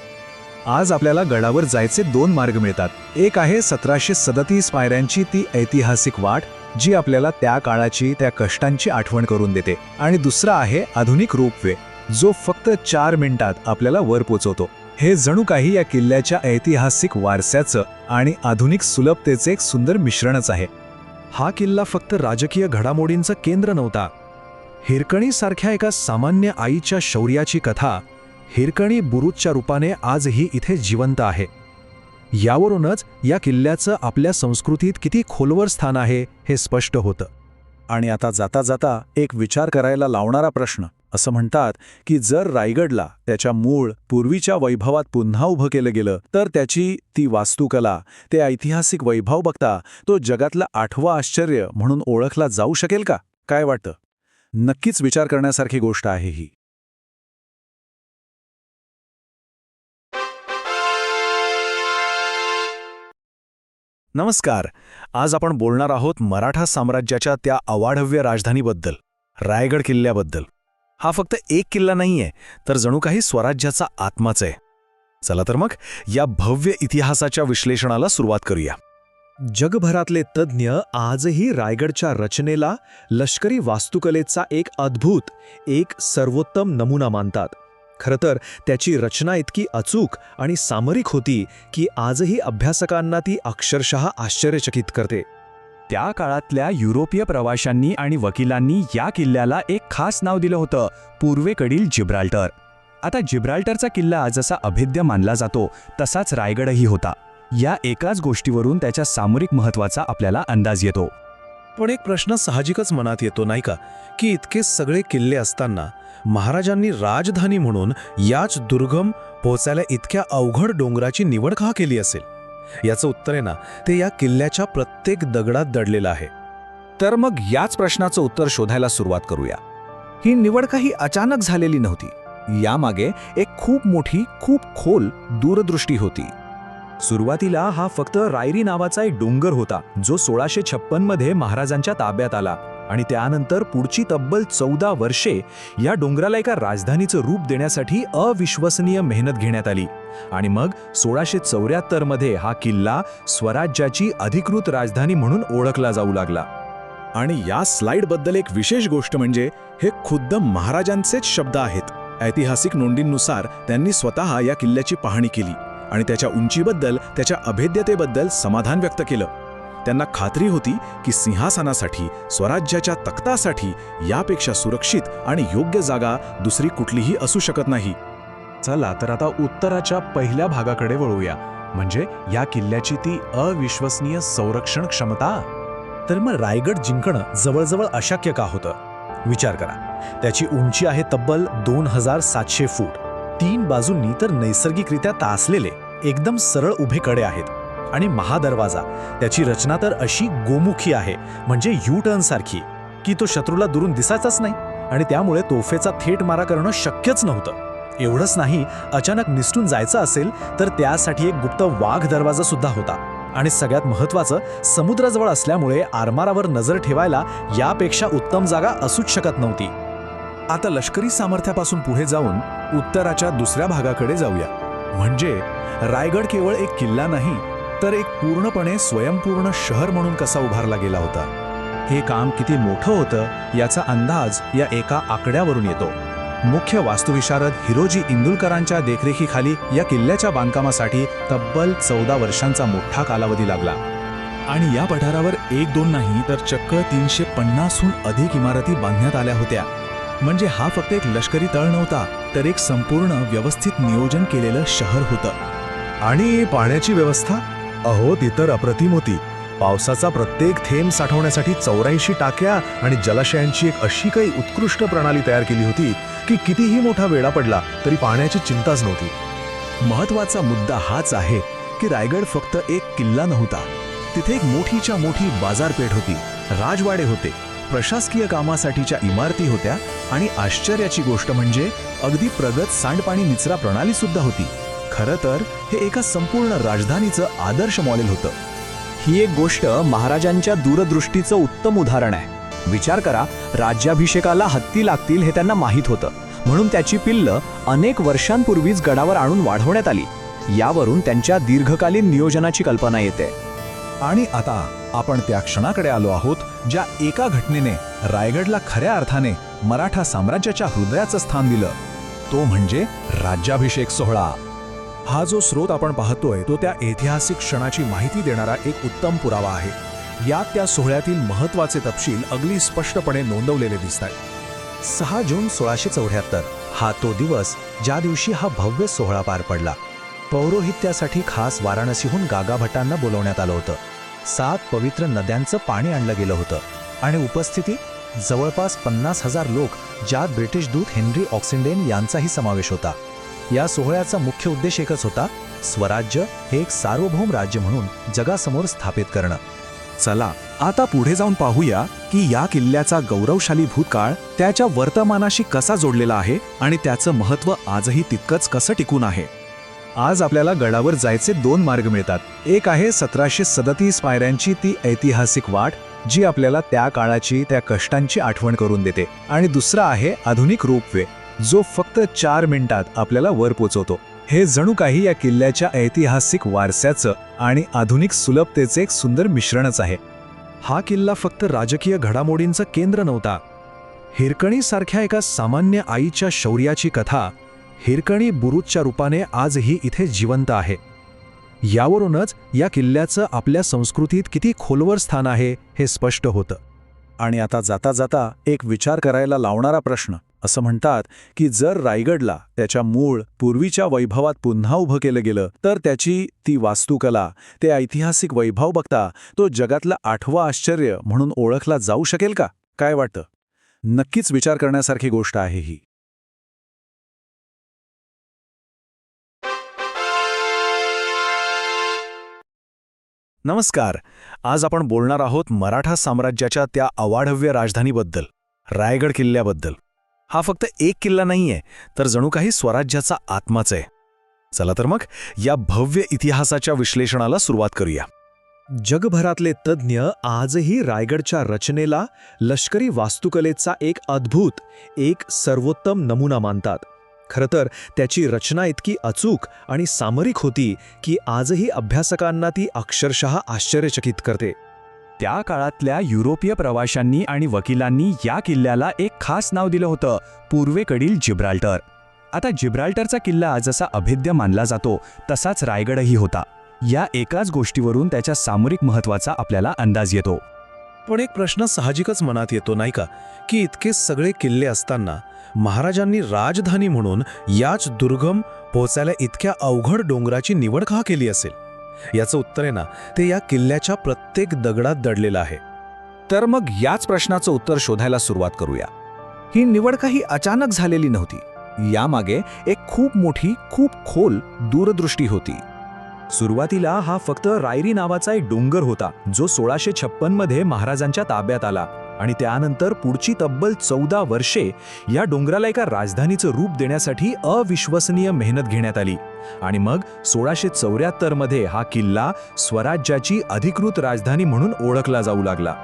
आज आपल्याला गडावर जायचे 2 मार्ग मिळतात. एक आहे 1737 पायऱ्यांची ती ऐतिहासिक वाट, जी आपल्याला त्या काळाची, त्या कष्टांची आठवण करून देते, आणि दुसरा आहे आधुनिक रोपवे, जो फक्त 4 मिनिटात आपल्याला वर पोचवतो. हे जणू काही या किल्ल्याच्या ऐतिहासिक वारशाचं आणि आधुनिक सुलभतेचे एक सुंदर मिश्रणच आहे. हा किल्ला फक्त राजकीय घडामोडींचं केंद्र नव्हता. हिरकणीसारख्या एका सामान्य आईच्या शौर्याची कथा हिरकणी बुरुजच्या रूपाने आजही इथे जिवंत आहे. यावरूनच या किल्ल्याचं आपल्या संस्कृतीत किती खोलवर स्थान आहे हे स्पष्ट होतं. आणि आता जाता जाता एक विचार करायला लावणारा प्रश्न. असं म्हणतात की जर रायगडला त्याच्या मूळ पूर्वीच्या वैभवात पुन्हा उभं केलं गेलं तर त्याची ती वास्तुकला, ते ऐतिहासिक वैभव बघता तो जगातलं 8वं आश्चर्य म्हणून ओळखला जाऊ शकेल का? काय वाटतं? नक्कीच विचार करण्यासारखी गोष्ट आहे ही. नमस्कार. आज आपण बोलणार आहोत मराठा साम्राज्याच्या त्या अवाढव्य राजधानीबद्दल, रायगड किल्ल्याबद्दल. हा फक्त एक किल्ला नाहीये, तर जणू काही स्वराज्याचा आत्माच आहे. चला तर मग या भव्य इतिहासाच्या विश्लेषणाला सुरुवात करूया. जगभरातले तज्ज्ञ आजही रायगडच्या रचनेला लष्करी वास्तुकलेचा एक अद्भुत, एक सर्वोत्तम नमुना मानतात. खरं तर त्याची रचना इतकी अचूक आणि सामरिक होती की आजही अभ्यासकांना ती अक्षरशः आश्चर्यचकित करते. त्या काळातल्या युरोपीय प्रवाशांनी आणि वकिलांनी या किल्ल्याला एक खास नाव दिलं होतं: पूर्वेकडील जिब्राल्टर. आता जिब्राल्टरचा किल्ला जसा अभेद्य मानला जातो तसाच रायगडही होता. या एकाच गोष्टीवरून त्याच्या सामरिक महत्त्वाचा आपल्याला अंदाज येतो. पण एक प्रश्न साहजिकच मनात येतो नाही का, की इतके सगळे किल्ले असताना महाराजांनी राजधानी म्हणून याच दुर्गम, पोचायला इतक्या अवघड डोंगराची निवड का केली असेल? याचं उत्तर आहे ना, ते या किल्ल्याच्या प्रत्येक दगडात दडलेलं आहे. तर मग याच प्रश्नाचं उत्तर शोधायला सुरुवात करूया. ही निवड काही अचानक झालेली नव्हती. यामागे एक खूप मोठी, खूप खोल दूरदृष्टी होती. सुरुवातीला हा फक्त रायरी नावाचा एक डोंगर होता, जो 1656 मध्ये महाराजांच्या ताब्यात आला, आणि त्यानंतर पुढची तब्बल 14 वर्षे या डोंगराला एका राजधानीचं रूप देण्यासाठी अविश्वसनीय मेहनत घेण्यात आली. आणि मग 1674 मध्ये हा किल्ला स्वराज्याची अधिकृत राजधानी म्हणून ओळखला जाऊ लागला. आणि या स्लाइडबद्दल एक विशेष गोष्ट म्हणजे हे खुद्द महाराजांचेच शब्द आहेत. ऐतिहासिक नोंदींनुसार त्यांनी स्वतः या किल्ल्याची पाहणी केली आणि त्याच्या उंचीबद्दल, त्याच्या अभेद्यतेबद्दल समाधान व्यक्त केलं. त्यांना खात्री होती की सिंहासनासाठी, स्वराज्याच्या तख्तासाठी यापेक्षा सुरक्षित आणि योग्य जागा दुसरी कुठलीही असू शकत नाही. चला तर आता उत्तराच्या पहिल्या भागाकडे वळूया, म्हणजे या किल्ल्याची ती अविश्वसनीय संरक्षण क्षमता. तर मग रायगड जिंकणं जवळजवळ अशक्य का होतं? विचार करा. त्याची उंची आहे तब्बल 2700 फूट. 3 बाजूंनी तर नैसर्गिकरित्या तासलेले एकदम सरळ उभे कडे आहेत. आणि महादरवाजा, त्याची रचना तर अशी गोमुखी आहे, म्हणजे यू टर्न सारखी, की तो शत्रूला दुरून दिसायचाच नाही, आणि त्यामुळे तोफेचा थेट मारा करणं शक्यच नव्हतं. एवढंच नाही, अचानक निसटून जायचं असेल तर त्यासाठी एक गुप्त वाघ दरवाजा सुद्धा होता. आणि सगळ्यात महत्त्वाचं, समुद्राजवळ असल्यामुळे आरमारावर नजर ठेवायला यापेक्षा उत्तम जागा असूच शकत नव्हती. आता लष्करी सामर्थ्यापासून पुढे जाऊन उत्तराच्या दुसऱ्या भागाकडे जाऊया. म्हणजे रायगड केवळ एक किल्ला नाही, तर एक पूर्णपणे स्वयंपूर्ण शहर म्हणून कसा उभारला गेला होता. हे काम किती मोठं होतं याचा अंदाज या एका आकड्यावरून येतो. मुख्य वास्तुविशारद हिरोजी इंदुलकरांच्या देखरेखीखाली या किल्ल्याच्या बांधकामासाठी तब्बल 14 वर्षांचा मोठा कालावधी लागला. आणि या पठारावर 1-2 नाही तर चक्क 350हून अधिक इमारती बांधण्यात आल्या होत्या. म्हणजे हा फक्त एक लष्करी तळ नव्हता, तर एक संपूर्ण व्यवस्थित नियोजन केलेलं शहर होतं. आणि पाण्याची व्यवस्था, अहो ती तर अप्रतिम होती. पावसाचा प्रत्येक थेंब साठवण्यासाठी 84 टाक्या आणि जलाशयांची एक अशी काही उत्कृष्ट प्रणाली तयार केली होती की कितीही मोठा वेढा पडला तरी पाण्याची चिंताच नव्हती. महत्त्वाचा मुद्दा हाच आहे की रायगड फक्त एक किल्ला नव्हता. तिथे एक मोठीच्या मोठी बाजारपेठ होती, राजवाडे होते, प्रशासकीय कामासाठीच्या इमारती होत्या आणि आश्चर्याची गोष्ट म्हणजे अगदी प्रगत सांडपाणी निचरा प्रणाली सुद्धा होती. खरं तर हे एका संपूर्ण राजधानीचं आदर्श मॉडेल होतं. ही एक गोष्ट महाराजांच्या दूरदृष्टीचं उत्तम उदाहरण आहे. विचार करा, राज्याभिषेकाला हत्ती लागतील हे त्यांना माहीत होतं, म्हणून त्याची पिल्लं अनेक वर्षांपूर्वीच गडावर आणून वाढवण्यात आली. यावरून त्यांच्या दीर्घकालीन नियोजनाची कल्पना येते. आणि आता आपण त्या क्षणाकडे आलो आहोत ज्या एका घटनेने रायगडला खऱ्या अर्थाने मराठा साम्राज्याच्या हृदयाचं स्थान दिलं. तो म्हणजे राज्याभिषेक सोहळा. हा जो स्रोत आपण पाहतोय तो त्या ऐतिहासिक क्षणाची माहिती देणारा एक उत्तम पुरावा आहे. यात त्या सोहळ्यातील महत्त्वाचे तपशील अगदी स्पष्टपणे नोंदवलेले दिसतात. 6 जून 1674 हा तो दिवस ज्या दिवशी हा भव्य सोहळा पार पडला. पौरोहित्यासाठी खास वाराणसीहून गागाभट्टांना बोलवण्यात आलं होतं. 7 पवित्र नद्यांचं पाणी आणलं गेलं होतं आणि उपस्थितीत जवळपास 50,000 लोक, ज्यात ब्रिटिश दूत हेनरी ऑक्सिंडेन यांचाही समावेश होता. या सोहळ्याचा मुख्य उद्देश एकच होता: स्वराज्य हे एक सार्वभौम राज्य म्हणून जगासमोर स्थापित करणं. चला आता पुढे जाऊन पाहूया की या किल्ल्याचा गौरवशाली भूतकाळ त्याच्या वर्तमानाशी कसा जोडलेला आहे आणि त्याचं महत्त्व आजही तितकंच कसं टिकून आहे. आज आपल्याला गडावर जायचे 2 मार्ग मिळतात. एक आहे 1737 पायऱ्यांची ती ऐतिहासिक वाट, जी आपल्याला त्या काळाची, त्या कष्टांची आठवण करून देते, आणि दुसरा आहे आधुनिक रोपवे, जो फक्त 4 मिनिटात आपल्याला वर पोचवतो. हे जणू काही या किल्ल्याच्या ऐतिहासिक वारशाचं आणि आधुनिक सुलभतेचे एक सुंदर मिश्रणच आहे. हा किल्ला फक्त राजकीय घडामोडींचं केंद्र नव्हता. हिरकणीसारख्या एका सामान्य आईच्या शौर्याची कथा हिरकणी बुरुजच्या रूपाने आजही इथे जिवंत आहे. यावरूनच या किल्ल्याचं आपल्या संस्कृतीत किती खोलवर स्थान आहे हे स्पष्ट होतं. आणि आता जाता जाता एक विचार करायला लावणारा प्रश्न. असं म्हणतात की जर रायगडला त्याच्या मूळ पूर्वीच्या वैभवात पुन्हा उभं केलं गेलं तर त्याची ती वास्तुकला, ते ऐतिहासिक वैभव बघता तो जगातलं 8वं आश्चर्य म्हणून ओळखला जाऊ शकेल का? काय वाटतं? नक्कीच विचार करण्यासारखी गोष्ट आहे ही. नमस्कार. आज आपण बोलणार आहोत मराठा साम्राज्याच्या त्या अवाढव्य राजधानीबद्दल, रायगड किल्ल्याबद्दल. हा फक्त एक किल्ला नाहीये, तर जणू काही स्वराज्याचा आत्माच आहे. चला तर मग या भव्य इतिहासाच्या विश्लेषणाला सुरुवात करूया. जगभरातले तज्ज्ञ आजही रायगडच्या रचनेला लष्करी वास्तुकलेचा एक अद्भुत, एक सर्वोत्तम नमुना मानतात. खरं तर त्याची रचना इतकी अचूक आणि सामरिक होती की आजही अभ्यासकांना ती अक्षरशः आश्चर्यचकित करते. त्या काळातल्या युरोपीय प्रवाशांनी आणि वकिलांनी या किल्ल्याला एक खास नाव दिलं होतं: पूर्वेकडील जिब्राल्टर. आता जिब्राल्टरचा किल्ला जसा अभेद्य मानला जातो तसाच रायगडही होता. या एकाच गोष्टीवरून त्याच्या सामरिक महत्त्वाचा आपल्याला अंदाज येतो. पण एक प्रश्न साहजिकच मनात येतो नाही का, की इतके सगळे किल्ले असताना महाराजांनी राजधानी म्हणून याच दुर्गम, पोचायला इतक्या अवघड डोंगराची निवड का केली असेल? याचं उत्तर आहे ना, ते या किल्ल्याच्या प्रत्येक दगडात दडलेलं आहे. तर मग याच प्रश्नाचं उत्तर शोधायला सुरुवात करूया. ही निवड काही अचानक झालेली नव्हती. यामागे एक खूप मोठी, खूप खोल दूरदृष्टी होती. सुरुवातीला हा फक्त रायरी नावाचा एक डोंगर होता, जो 1656 मध्ये महाराजांच्या ताब्यात आला, आणि त्यानंतर पुढची तब्बल 14 वर्षे या डोंगराला एका राजधानीचं रूप देण्यासाठी अविश्वसनीय मेहनत घेण्यात आली. आणि मग 1674 मध्ये हा किल्ला स्वराज्याची अधिकृत राजधानी म्हणून ओळखला जाऊ लागला.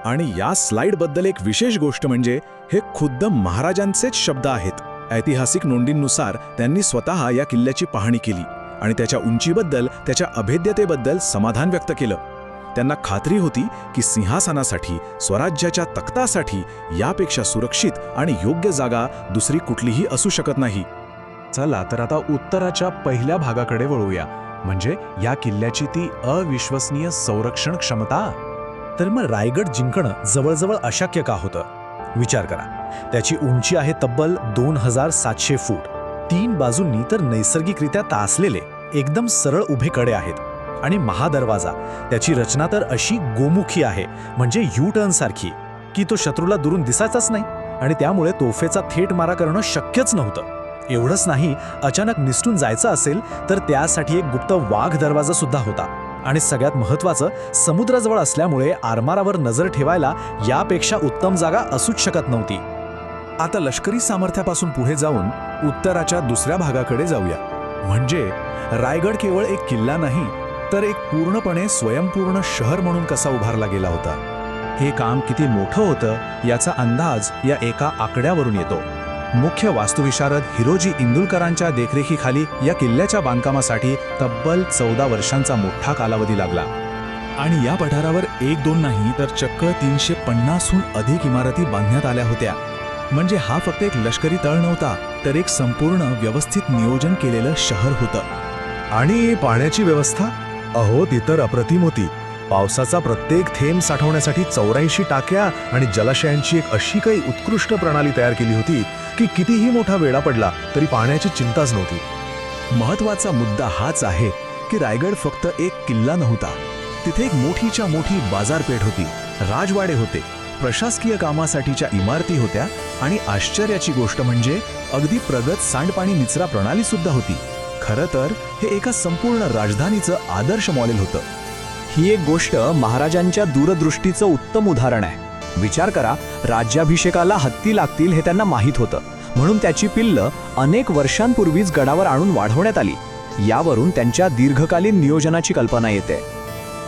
आणि या स्लाइडबद्दल एक विशेष गोष्ट म्हणजे हे खुद्द महाराजांचेच शब्द आहेत. ऐतिहासिक नोंदींनुसार त्यांनी स्वतः या किल्ल्याची पाहणी केली आणि त्याच्या उंचीबद्दल, त्याच्या अभेद्यतेबद्दल समाधान व्यक्त केलं. त्यांना खात्री होती की सिंहासनासाठी, स्वराज्याच्या तख्तासाठी यापेक्षा सुरक्षित आणि योग्य जागा दुसरी कुठलीही असू शकत नाही. चला तर आता उत्तराच्या पहिल्या भागाकडे वळूया, म्हणजे या किल्ल्याची ती अविश्वसनीय संरक्षण क्षमता. तर मग रायगड जिंकणं जवळजवळ अशक्य का होतं? विचार करा. त्याची उंची आहे तब्बल 2700 फूट. 3 बाजूंनी तर नैसर्गिकरित्या तासलेले एकदम सरळ उभे कडे आहेत. आणि महादरवाजा, त्याची रचना तर अशी गोमुखी आहे, म्हणजे यू टर्न सारखी, की तो शत्रूला दुरून दिसायचाच नाही, आणि त्यामुळे तोफेचा थेट मारा करणं शक्यच नव्हतं. एवढंच नाही, अचानक निसटून जायचं असेल तर त्यासाठी एक गुप्त वाघ दरवाजा सुद्धा होता. आणि सगळ्यात महत्त्वाचं, समुद्राजवळ असल्यामुळे आरमारावर नजर ठेवायला यापेक्षा उत्तम जागा असूच शकत नव्हती. आता लष्करी सामर्थ्यापासून पुढे जाऊन उत्तराच्या दुसऱ्या भागाकडे जाऊया. म्हणजे रायगड केवळ एक किल्ला नाही, तर एक पूर्णपणे स्वयंपूर्ण शहर म्हणून कसा उभारला गेला होता. हे काम किती मोठं होतं याचा अंदाज या एका आकड्यावरून येतो. मुख्य वास्तुविशारद हिरोजी इंदुलकरांच्या देखरेखीखाली या किल्ल्याच्या बांधकामासाठी तब्बल 14 वर्षांचा मोठा कालावधी लागला. आणि या पठारावर 1-2 नाही तर चक्क 350हून अधिक इमारती बांधण्यात आल्या होत्या. म्हणजे हा फक्त एक लष्करी तळ नव्हता, तर एक संपूर्ण व्यवस्थित नियोजन केलेलं शहर होतं. आणि पाण्याची व्यवस्था अहो ती तर अप्रतिम होती. पावसाचा प्रत्येक थेंब साठवण्यासाठी 84 टाक्या आणि जलाशयांची एक अशी काही उत्कृष्ट प्रणाली तयार केली होती की कितीही मोठा वेढा पडला तरी पाण्याची चिंताच नव्हती. महत्वाचा मुद्दा हाच आहे की रायगड फक्त एक किल्ला नव्हता. तिथे एक मोठीच्या मोठी बाजारपेठ होती, राजवाडे होते, प्रशासकीय कामासाठीच्या इमारती होत्या आणि आश्चर्याची गोष्ट म्हणजे अगदी प्रगत सांडपाणी निचरा प्रणाली सुद्धा होती. खरं तर हे एका संपूर्ण राजधानीचं आदर्श मॉडेल होतं. ही एक गोष्ट महाराजांच्या दूरदृष्टीचं उत्तम उदाहरण आहे. विचार करा, राज्याभिषेकाला हत्ती लागतील हे त्यांना माहीत होतं, म्हणून त्याची पिल्लं अनेक वर्षांपूर्वीच गडावर आणून वाढवण्यात आली. यावरून त्यांच्या दीर्घकालीन नियोजनाची कल्पना येते.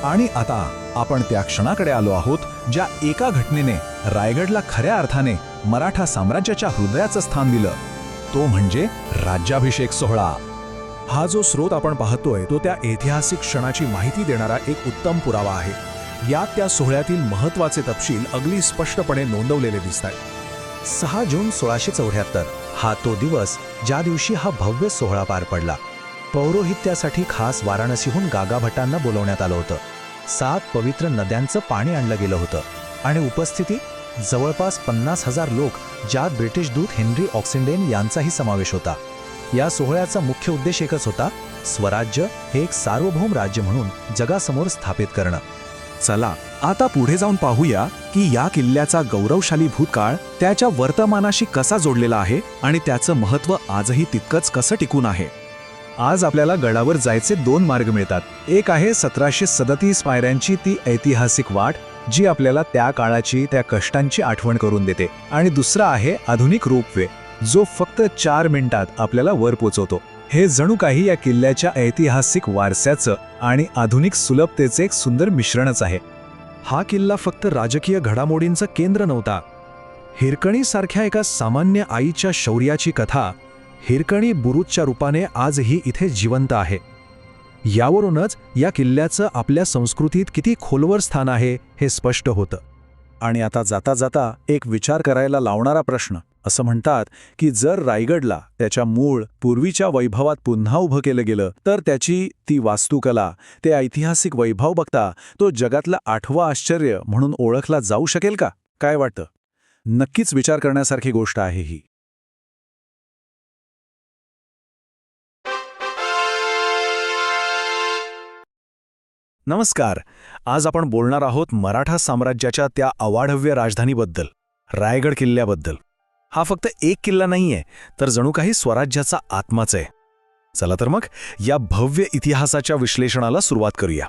आणि आता आपण त्या क्षणाकडे आलो आहोत ज्या एका घटनेने रायगडला खऱ्या अर्थाने मराठा साम्राज्याच्या हृदयाचं स्थान दिलं. तो म्हणजे राज्याभिषेक सोहळा. हा जो स्रोत आपण पाहतोय तो त्या ऐतिहासिक क्षणाची माहिती देणारा एक उत्तम पुरावा आहे. यात त्या सोहळ्यातील महत्त्वाचे तपशील अगदी स्पष्टपणे नोंदवलेले दिसतात. 6 जून 1674 हा तो दिवस ज्या दिवशी हा भव्य सोहळा पार पडला. पौरोहित्यासाठी खास वाराणसीहून गागाभट्टांना बोलवण्यात आलं होतं. 7 पवित्र नद्यांचं पाणी आणलं गेलं होतं आणि उपस्थितीत जवळपास 50,000 लोक, ज्यात ब्रिटिश दूत हेनरी ऑक्सिंडेन यांचाही समावेश होता. या सोहळ्याचा मुख्य उद्देश एकच होता, स्वराज्य हे एक सार्वभौम राज्य म्हणून जगासमोर स्थापित करणं. चला आता पुढे जाऊन पाहूया की या किल्ल्याचा गौरवशाली भूतकाळ त्याच्या वर्तमानाशी कसा जोडलेला आहे आणि त्याचं महत्त्व आजही तितकंच कसं टिकून आहे. आज आपल्याला गडावर जायचे 2 मार्ग मिळतात. एक आहे 1737 पायऱ्यांची ती ऐतिहासिक वाट, जी आपल्याला त्या काळाची, त्या कष्टांची आठवण करून देते. आणि दुसरा आहे आधुनिक रोपवे, जो फक्त 4 मिनिटात आपल्याला वर पोचवतो. हे जणू काही या किल्ल्याच्या ऐतिहासिक वारशाचं आणि आधुनिक सुलभतेचे एक सुंदर मिश्रणच आहे. हा किल्ला फक्त राजकीय घडामोडींचं केंद्र नव्हता. हिरकणीसारख्या एका सामान्य आईच्या शौर्याची कथा हिरकणी बुरुजच्या रूपाने आजही इथे जिवंत आहे. यावरूनच या किल्ल्याचं आपल्या संस्कृतीत किती खोलवर स्थान आहे हे स्पष्ट होतं. आणि आता जाता जाता एक विचार करायला लावणारा प्रश्न. असं म्हणतात की जर रायगडला त्याच्या मूळ पूर्वीच्या वैभवात पुन्हा उभं केलं गेलं तर त्याची ती वास्तुकला, ते ऐतिहासिक वैभव बघता तो जगातलं 8वं आश्चर्य म्हणून ओळखला जाऊ शकेल का? काय वाटतं? नक्कीच विचार करण्यासारखी गोष्ट आहे ही. नमस्कार. आज आपण बोलणार आहोत मराठा साम्राज्याच्या त्या अवाढव्य राजधानीबद्दल, रायगड किल्ल्याबद्दल. हा फक्त एक किल्ला नाहीये, तर जणू काही स्वराज्याचा आत्माच आहे. चला तर मग या भव्य इतिहासाच्या विश्लेषणाला सुरुवात करूया.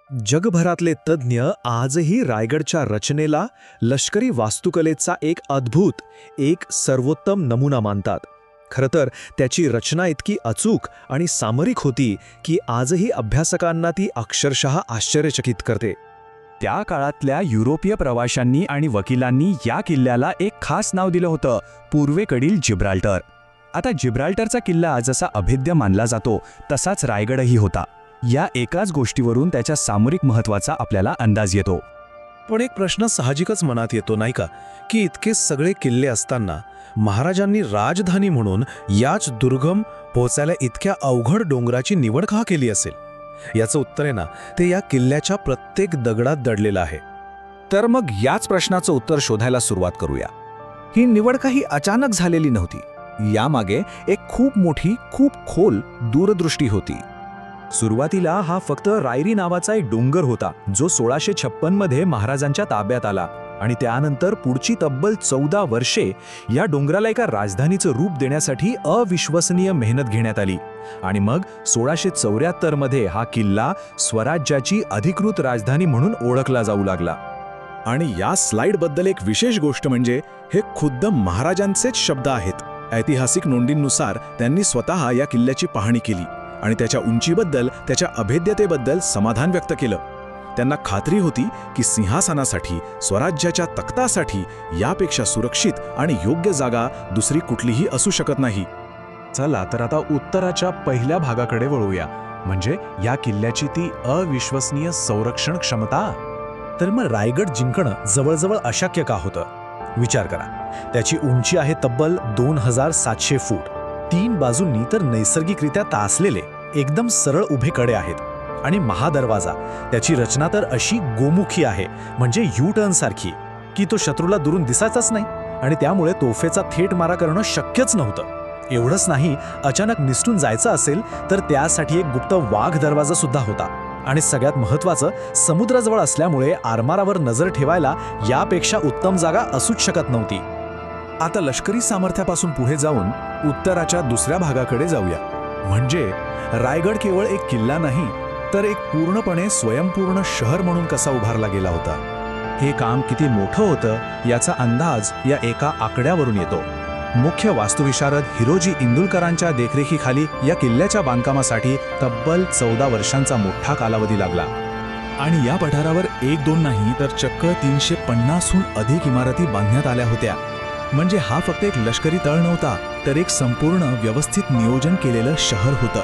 जगभरातले तज्ज्ञ आजही रायगडच्या रचनेला लष्करी वास्तुकलेचा एक अद्भुत, एक सर्वोत्तम नमुना मानतात. खरं तर त्याची रचना इतकी अचूक आणि सामरिक होती की आजही अभ्यासकांना ती अक्षरशः आश्चर्यचकित करते. त्या काळातल्या युरोपीय प्रवाशांनी आणि वकिलांनी या किल्ल्याला एक खास नाव दिलं होतं, पूर्वेकडील जिब्राल्टर. आता जिब्राल्टरचा किल्ला जसा अभेद्य मानला जातो तसाच रायगडही होता. या एकाच गोष्टीवरून त्याच्या सामरिक महत्त्वाचा आपल्याला अंदाज येतो. पण एक प्रश्न साहजिकच मनात येतो नाही का, की इतके सगळे किल्ले असताना महाराजांनी राजधानी म्हणून याच दुर्गम पोहोचायला इतक्या अवघड डोंगराची निवड का केली असेल? याचं उत्तर आहे ना, ते या किल्ल्याच्या प्रत्येक दगडात दडलेलं आहे. तर मग याच प्रश्नाचं उत्तर शोधायला सुरुवात करूया. ही निवड काही अचानक झालेली नव्हती. यामागे एक खूप मोठी, खूप खोल दूरदृष्टी होती. सुरुवातीला हा फक्त रायरी नावाचा एक डोंगर होता, जो 1656 मध्ये महाराजांच्या ताब्यात आला. आणि त्यानंतर पुढची तब्बल 14 वर्षे या डोंगराला एका राजधानीचं रूप देण्यासाठी अविश्वसनीय मेहनत घेण्यात आली. आणि मग 1674 मध्ये हा किल्ला स्वराज्याची अधिकृत राजधानी म्हणून ओळखला जाऊ लागला. आणि या स्लाइडबद्दल एक विशेष गोष्ट म्हणजे हे खुद्द महाराजांचेच शब्द आहेत. ऐतिहासिक नोंदींनुसार त्यांनी स्वतः या किल्ल्याची पाहणी केली आणि त्याच्या उंचीबद्दल, त्याच्या अभेद्यतेबद्दल समाधान व्यक्त केलं. त्यांना खात्री होती की सिंहासनासाठी, स्वराज्याच्या तख्तासाठी यापेक्षा सुरक्षित आणि योग्य जागा दुसरी कुठलीही असू शकत नाही. चला तर आता उत्तराच्या पहिल्या भागाकडे वळूया, म्हणजे या किल्ल्याची ती अविश्वसनीय संरक्षण क्षमता. तर मग रायगड जिंकणं जवळजवळ अशक्य का होतं? विचार करा, त्याची उंची आहे तब्बल 2700 फूट. 3 बाजूंनी तर नैसर्गिकरित्या तासलेले एकदम सरळ उभे कडे आहेत. आणि महादरवाजा, त्याची रचना तर अशी गोमुखी आहे, म्हणजे यू टर्न सारखी, की तो शत्रूला दुरून दिसायचाच नाही आणि त्यामुळे तोफेचा थेट मारा करणं शक्यच नव्हतं. एवढंच नाही, अचानक निसटून जायचं असेल तर त्यासाठी एक गुप्त वाघ दरवाजा सुद्धा होता. आणि सगळ्यात महत्त्वाचं, समुद्राजवळ असल्यामुळे आरमारावर नजर ठेवायला यापेक्षा उत्तम जागा असूच शकत नव्हती. आता लष्करी सामर्थ्यापासून पुढे जाऊन उत्तराच्या दुसऱ्या भागाकडे जाऊया. म्हणजे रायगड केवळ एक किल्ला नाही, तर एक पूर्णपणे स्वयंपूर्ण शहर म्हणून कसा उभारला गेला होता. हे काम किती मोठं होतं याचा अंदाज या एका आकड्यावरून येतो. मुख्य वास्तुविशारद हिरोजी इंदुलकरांच्या देखरेखीखाली या किल्ल्याच्या बांधकामासाठी तब्बल 14 वर्षांचा मोठा कालावधी लागला. आणि या पठारावर 1-2 नाही तर चक्क 350हून अधिक इमारती बांधण्यात आल्या होत्या. म्हणजे हा फक्त एक लष्करी तळ नव्हता, तर एक संपूर्ण व्यवस्थित नियोजन केलेलं शहर होतं.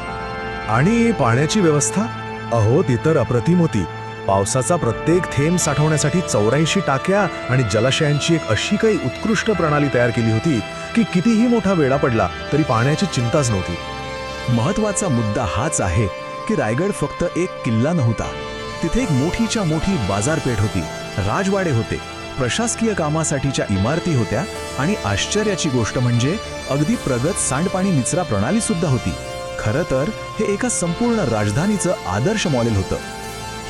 आणि पाण्याची व्यवस्था, अहो ती तर अप्रतिम होती. पावसाचा प्रत्येक थेंब साठवण्यासाठी 84 टाक्या आणि जलाशयांची एक अशी काही उत्कृष्ट प्रणाली तयार केली होती की कितीही मोठा वेढा पडला तरी पाण्याची चिंताच नव्हती. महत्वाचा मुद्दा हाच आहे की रायगड फक्त एक किल्ला नव्हता. तिथे एक मोठीच्या मोठी बाजारपेठ होती, राजवाडे होते, प्रशासकीय कामासाठीच्या इमारती होत्या आणि आश्चर्याची गोष्ट म्हणजे अगदी प्रगत सांडपाणी निचरा प्रणाली सुद्धा होती. खरं तर हे एका संपूर्ण राजधानीचं आदर्श मॉडेल होतं.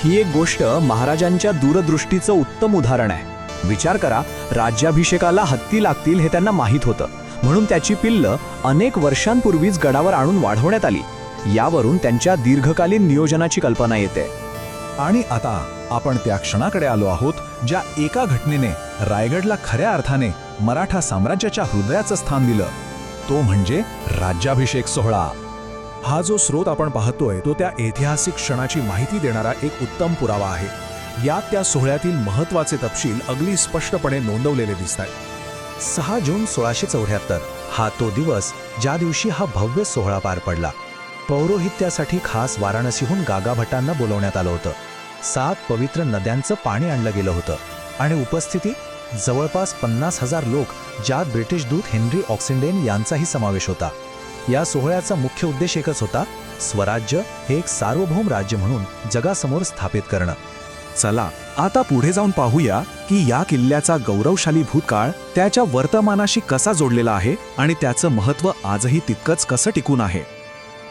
ही एक गोष्ट महाराजांच्या दूरदृष्टीचं उत्तम उदाहरण आहे. विचार करा, राज्याभिषेकाला हत्ती लागतील हे त्यांना माहीत होतं, म्हणून त्याची पिल्लं अनेक वर्षांपूर्वीच गडावर आणून वाढवण्यात आली. यावरून त्यांच्या दीर्घकालीन नियोजनाची कल्पना येते. आणि आता आपण त्या क्षणाकडे आलो आहोत ज्या एका घटनेने रायगडला खऱ्या अर्थाने मराठा साम्राज्याच्या हृदयाचं स्थान दिलं. तो म्हणजे राज्याभिषेक सोहळा. हा जो स्रोत आपण पाहतोय तो त्या ऐतिहासिक क्षणाची माहिती देणारा एक उत्तम पुरावा आहे. यात त्या सोहळ्यातील महत्त्वाचे तपशील अगदी स्पष्टपणे नोंदवलेले दिसतात. 6 जून 1674 हा तो दिवस ज्या दिवशी हा भव्य सोहळा पार पडला. पौरोहित्यासाठी खास वाराणसीहून गागाभट्टांना बोलवण्यात आलं होतं. 7 पवित्र नद्यांचं पाणी आणलं गेलं होतं आणि उपस्थितीत जवळपास 50,000 लोक, ज्यात ब्रिटिश दूत हेनरी ऑक्सिंडेन यांचाही समावेश होता. या सोहळ्याचा मुख्य उद्देश एकच होता, स्वराज्य हे एक सार्वभौम राज्य म्हणून जगासमोर स्थापित करणं. चला आता पुढे जाऊन पाहूया की या किल्ल्याचा गौरवशाली भूतकाळ त्याच्या वर्तमानाशी कसा जोडलेला आहे आणि त्याचं महत्त्व आजही तितकंच कसं टिकून आहे.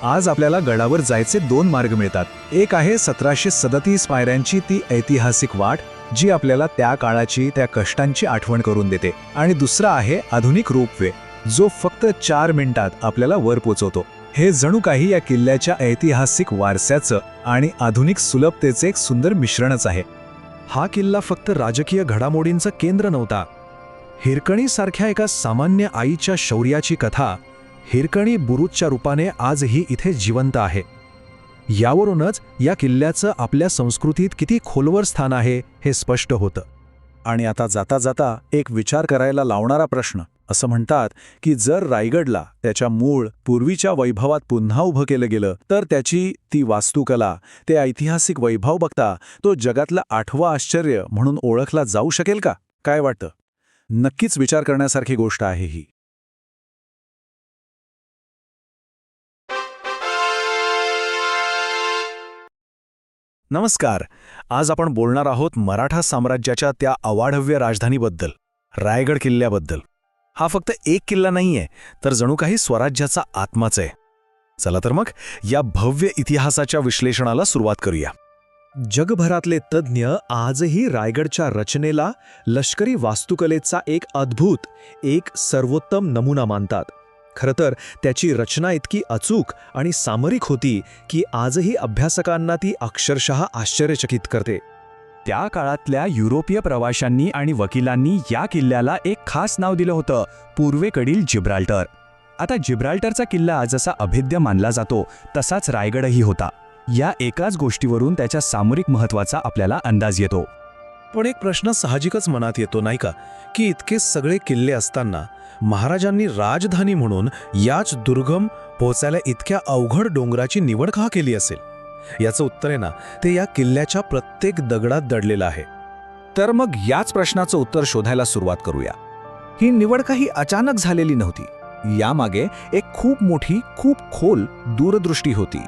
आज आपल्याला गडावर जायचे 2 मार्ग मिळतात. एक आहे 1737 पायऱ्यांची ती ऐतिहासिक वाट, जी आपल्याला त्या काळाची, त्या कष्टांची आठवण करून देते. आणि दुसरा आहे आधुनिक रोपवे, जो फक्त 4 मिनिटात आपल्याला वर पोचवतो. हे जणू काही या किल्ल्याच्या ऐतिहासिक वारशाचं आणि आधुनिक सुलभतेचे एक सुंदर मिश्रणच आहे. हा किल्ला फक्त राजकीय घडामोडींचं केंद्र नव्हता. हिरकणीसारख्या एका सामान्य आईच्या शौर्याची कथा हिरकणी बुरुजच्या रूपाने आजही इथे जिवंत आहे. यावरूनच या किल्ल्याचं आपल्या संस्कृतीत किती खोलवर स्थान आहे हे स्पष्ट होतं. आणि आता जाता जाता एक विचार करायला लावणारा प्रश्न. असं म्हणतात की जर रायगडला त्याच्या मूळ पूर्वीच्या वैभवात पुन्हा उभं केलं गेलं तर त्याची ती वास्तुकला, ते ऐतिहासिक वैभव बघता तो जगातलं 8वं आश्चर्य म्हणून ओळखला जाऊ शकेल का? काय वाटतं? नक्कीच विचार करण्यासारखी गोष्ट आहे ही. नमस्कार. आज आपण बोलणार आहोत मराठा साम्राज्याच्या त्या अवाढव्य राजधानीबद्दल, रायगड किल्ल्याबद्दल. हा फक्त एक किल्ला नाहीये, तर जणू काही स्वराज्याचा आत्माच आहे. चला तर मग या भव्य इतिहासाच्या विश्लेषणाला सुरुवात करूया. जगभरातले तज्ज्ञ आजही रायगडच्या रचनेला लष्करी वास्तुकलेचा एक अद्भुत, एक सर्वोत्तम नमुना मानतात. खरं तर त्याची रचना इतकी अचूक आणि सामरिक होती की आजही अभ्यासकांना ती अक्षरशः आश्चर्यचकित करते. त्या काळातल्या युरोपीय प्रवाशांनी आणि वकिलांनी या किल्ल्याला एक खास नाव दिलं होतं, पूर्वेकडील जिब्राल्टर. आता जिब्राल्टरचा किल्ला जसा अभेद्य मानला जातो तसाच रायगडही होता. या एकाच गोष्टीवरून त्याच्या सामरिक महत्त्वाचा आपल्याला अंदाज येतो. पण एक प्रश्न साहजिकच मनात येतो नाही का, की इतके सगळे किल्ले असताना महाराजांनी राजधानी म्हणून याच दुर्गम पोहोचायला इतक्या अवघड डोंगराची निवड का केली असेल? याचं उत्तर आहे ना, ते या किल्ल्याच्या प्रत्येक दगडात दडलेलं आहे. तर मग याच प्रश्नाचं उत्तर शोधायला सुरुवात करूया. ही निवड काही अचानक झालेली नव्हती. यामागे एक खूप मोठी, खूप खोल दूरदृष्टी होती.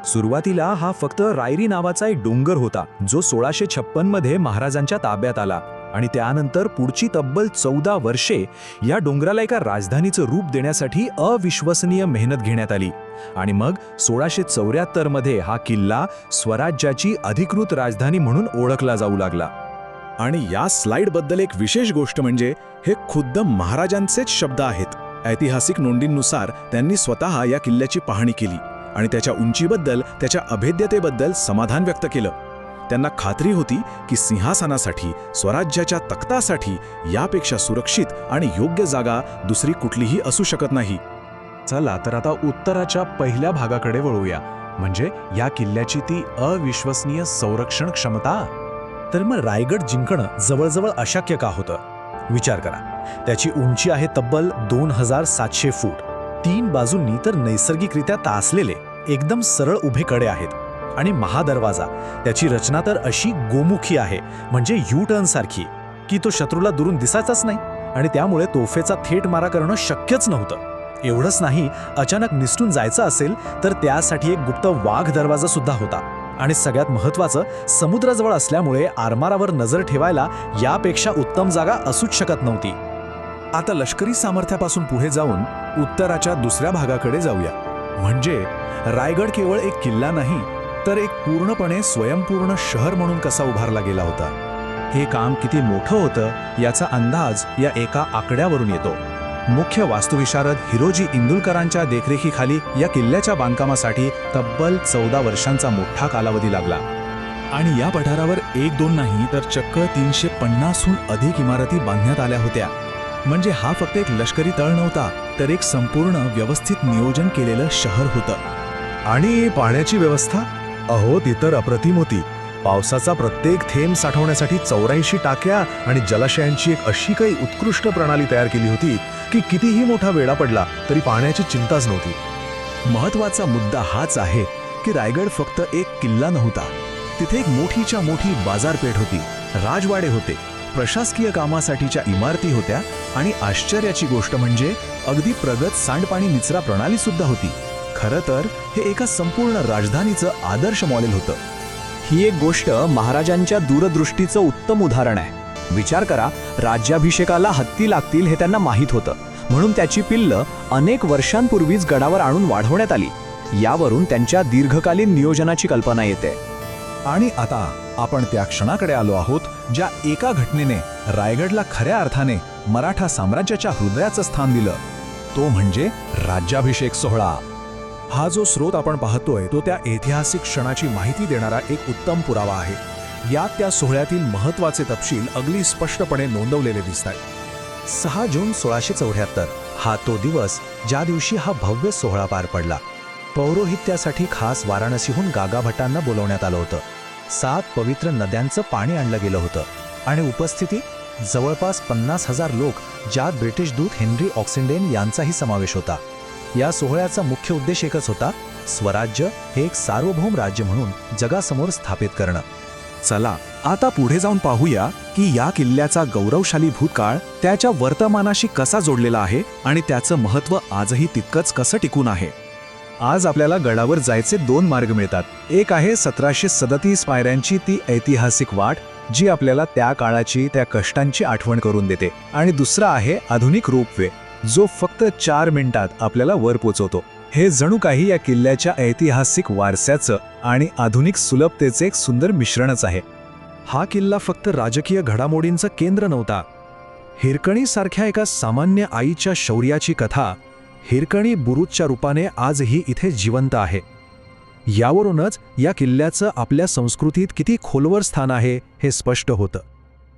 सुरुवातीला हा फक्त रायरी नावाचा एक डोंगर होता, जो 1656 मध्ये महाराजांच्या ताब्यात आला. आणि त्यानंतर पुढची तब्बल 14 वर्षे या डोंगराला एका राजधानीचं रूप देण्यासाठी अविश्वसनीय मेहनत घेण्यात आली. आणि मग 1674 मध्ये हा किल्ला स्वराज्याची अधिकृत राजधानी म्हणून ओळखला जाऊ लागला. आणि या स्लाइडबद्दल एक विशेष गोष्ट म्हणजे हे खुद्द महाराजांचेच शब्द आहेत. ऐतिहासिक नोंदींनुसार त्यांनी स्वतः या किल्ल्याची पाहणी केली आणि त्याच्या उंचीबद्दल, त्याच्या अभेद्यतेबद्दल समाधान व्यक्त केलं. त्यांना खात्री होती की सिंहासनासाठी, स्वराज्याच्या तख्तासाठी यापेक्षा सुरक्षित आणि योग्य जागा दुसरी कुठलीही असू शकत नाही. चला तर आता उत्तराच्या पहिल्या भागाकडे वळूया, म्हणजे या किल्ल्याची ती अविश्वसनीय संरक्षण क्षमता. तर मग रायगड जिंकणं जवळजवळ अशक्य का होतं? विचार करा, त्याची उंची आहे तब्बल 2700 फूट. 3 बाजूंनी तर नैसर्गिकरित्या तासलेले एकदम सरळ उभे कडे आहेत. आणि महादरवाजा, त्याची रचना तर अशी गोमुखी आहे, म्हणजे यू टर्न सारखी, की तो शत्रूला दुरून दिसायचाच नाही. आणि त्यामुळे तोफेचा थेट मारा करणं शक्यच नव्हतं. एवढंच नाही, अचानक निसटून जायचं असेल तर त्यासाठी एक गुप्त वाघ दरवाजा सुद्धा होता. आणि सगळ्यात महत्त्वाचं, समुद्राजवळ असल्यामुळे आरमारावर नजर ठेवायला यापेक्षा उत्तम जागा असूच शकत नव्हती. आता लष्करी सामर्थ्यापासून पुढे जाऊन उत्तराच्या दुसऱ्या भागाकडे जाऊया. म्हणजे रायगड केवळ एक किल्ला नाही, तर एक पूर्णपणे स्वयंपूर्ण शहर म्हणून कसा उभारला गेला होता. हे काम किती मोठं होतं याचा अंदाज या एका आकड्यावरून येतो. मुख्य वास्तुविशारद हिरोजी इंदुलकरांच्या देखरेखीखाली या किल्ल्याच्या बांधकामासाठी तब्बल 14 वर्षांचा मोठा कालावधी लागला. आणि या पठारावर 1-2 नाही तर चक्क 350हून अधिक इमारती बांधण्यात आल्या होत्या. म्हणजे हा फक्त एक लष्करी तळ नव्हता, तर एक संपूर्ण व्यवस्थित नियोजन केलेलं शहर होतं. आणि पाण्याची व्यवस्था, अहो ती तर अप्रतिम होती. पावसाचा प्रत्येक थेंब साठवण्यासाठी 84 टाक्या आणि जलाशयांची एक अशी काही उत्कृष्ट प्रणाली तयार केली होती की कितीही मोठा वेढा पडला तरी पाण्याची चिंताच नव्हती. महत्त्वाचा मुद्दा हाच आहे की रायगड फक्त एक किल्ला नव्हता. तिथे एक मोठीच्या मोठी बाजारपेठ होती, राजवाडे होते, प्रशासकीय कामासाठीच्या इमारती होत्या आणि आश्चर्याची गोष्ट म्हणजे अगदी प्रगत सांडपाणी निचरा प्रणाली सुद्धा होती. खरं तर हे एका संपूर्ण राजधानीचं आदर्श मॉडेल होतं. ही एक गोष्ट महाराजांच्या दूरदृष्टीचं उत्तम उदाहरण आहे. विचार करा, राज्याभिषेकाला हत्ती लागतील हे त्यांना माहीत होतं, म्हणून त्याची पिल्लं अनेक वर्षांपूर्वीच गडावर आणून वाढवण्यात आली. यावरून त्यांच्या दीर्घकालीन नियोजनाची कल्पना येते. आणि आता आपण त्या क्षणाकडे आलो आहोत ज्या एका घटनेने रायगडला खऱ्या अर्थाने मराठा साम्राज्याच्या हृदयाचं स्थान दिलं. तो म्हणजे राज्याभिषेक सोहळा. हा जो स्रोत आपण पाहतोय तो त्या ऐतिहासिक क्षणाची माहिती देणारा एक उत्तम पुरावा आहे. यात त्या सोहळ्यातील महत्त्वाचे तपशील अगदी स्पष्टपणे नोंदवलेले दिसतात. 6 जून 1674 हा तो दिवस ज्या दिवशी हा भव्य सोहळा पार पडला. पौरोहित्यासाठी खास वाराणसीहून गागाभट्टांना बोलवण्यात आलं होतं. 7 पवित्र नद्यांचं पाणी आणलं गेलं होतं आणि उपस्थितीत जवळपास 50,000 लोक, ज्यात ब्रिटिश दूत हेनरी ऑक्सिंडेन यांचाही समावेश होता. या सोहळ्याचा मुख्य उद्देश एकच होता, स्वराज्य हे एक सार्वभौम राज्य म्हणून जगासमोर स्थापित करणं. चला आता पुढे जाऊन पाहूया की या किल्ल्याचा गौरवशाली भूतकाळ त्याच्या वर्तमानाशी कसा जोडलेला आहे आणि त्याचं महत्त्व आजही तितकंच कसं टिकून आहे. आज आपल्याला गडावर जायचे 2 मार्ग मिळतात. एक आहे 1737 पायऱ्यांची ती ऐतिहासिक वाट, जी आपल्याला त्या काळाची, त्या कष्टांची आठवण करून देते. आणि दुसरा आहे आधुनिक रोपवे, जो फक्त 4 मिनिटात आपल्याला वर पोचवतो. हे जणू काही या किल्ल्याच्या ऐतिहासिक वारशाचं आणि आधुनिक सुलभतेचे एक सुंदर मिश्रणच आहे. हा किल्ला फक्त राजकीय घडामोडींचं केंद्र नव्हता. हिरकणीसारख्या एका सामान्य आईच्या शौर्याची कथा हिरकणी बुरुजच्या रूपाने आजही इथे जिवंत आहे. यावरूनच या किल्ल्याचं आपल्या संस्कृतीत किती खोलवर स्थान आहे हे स्पष्ट होतं.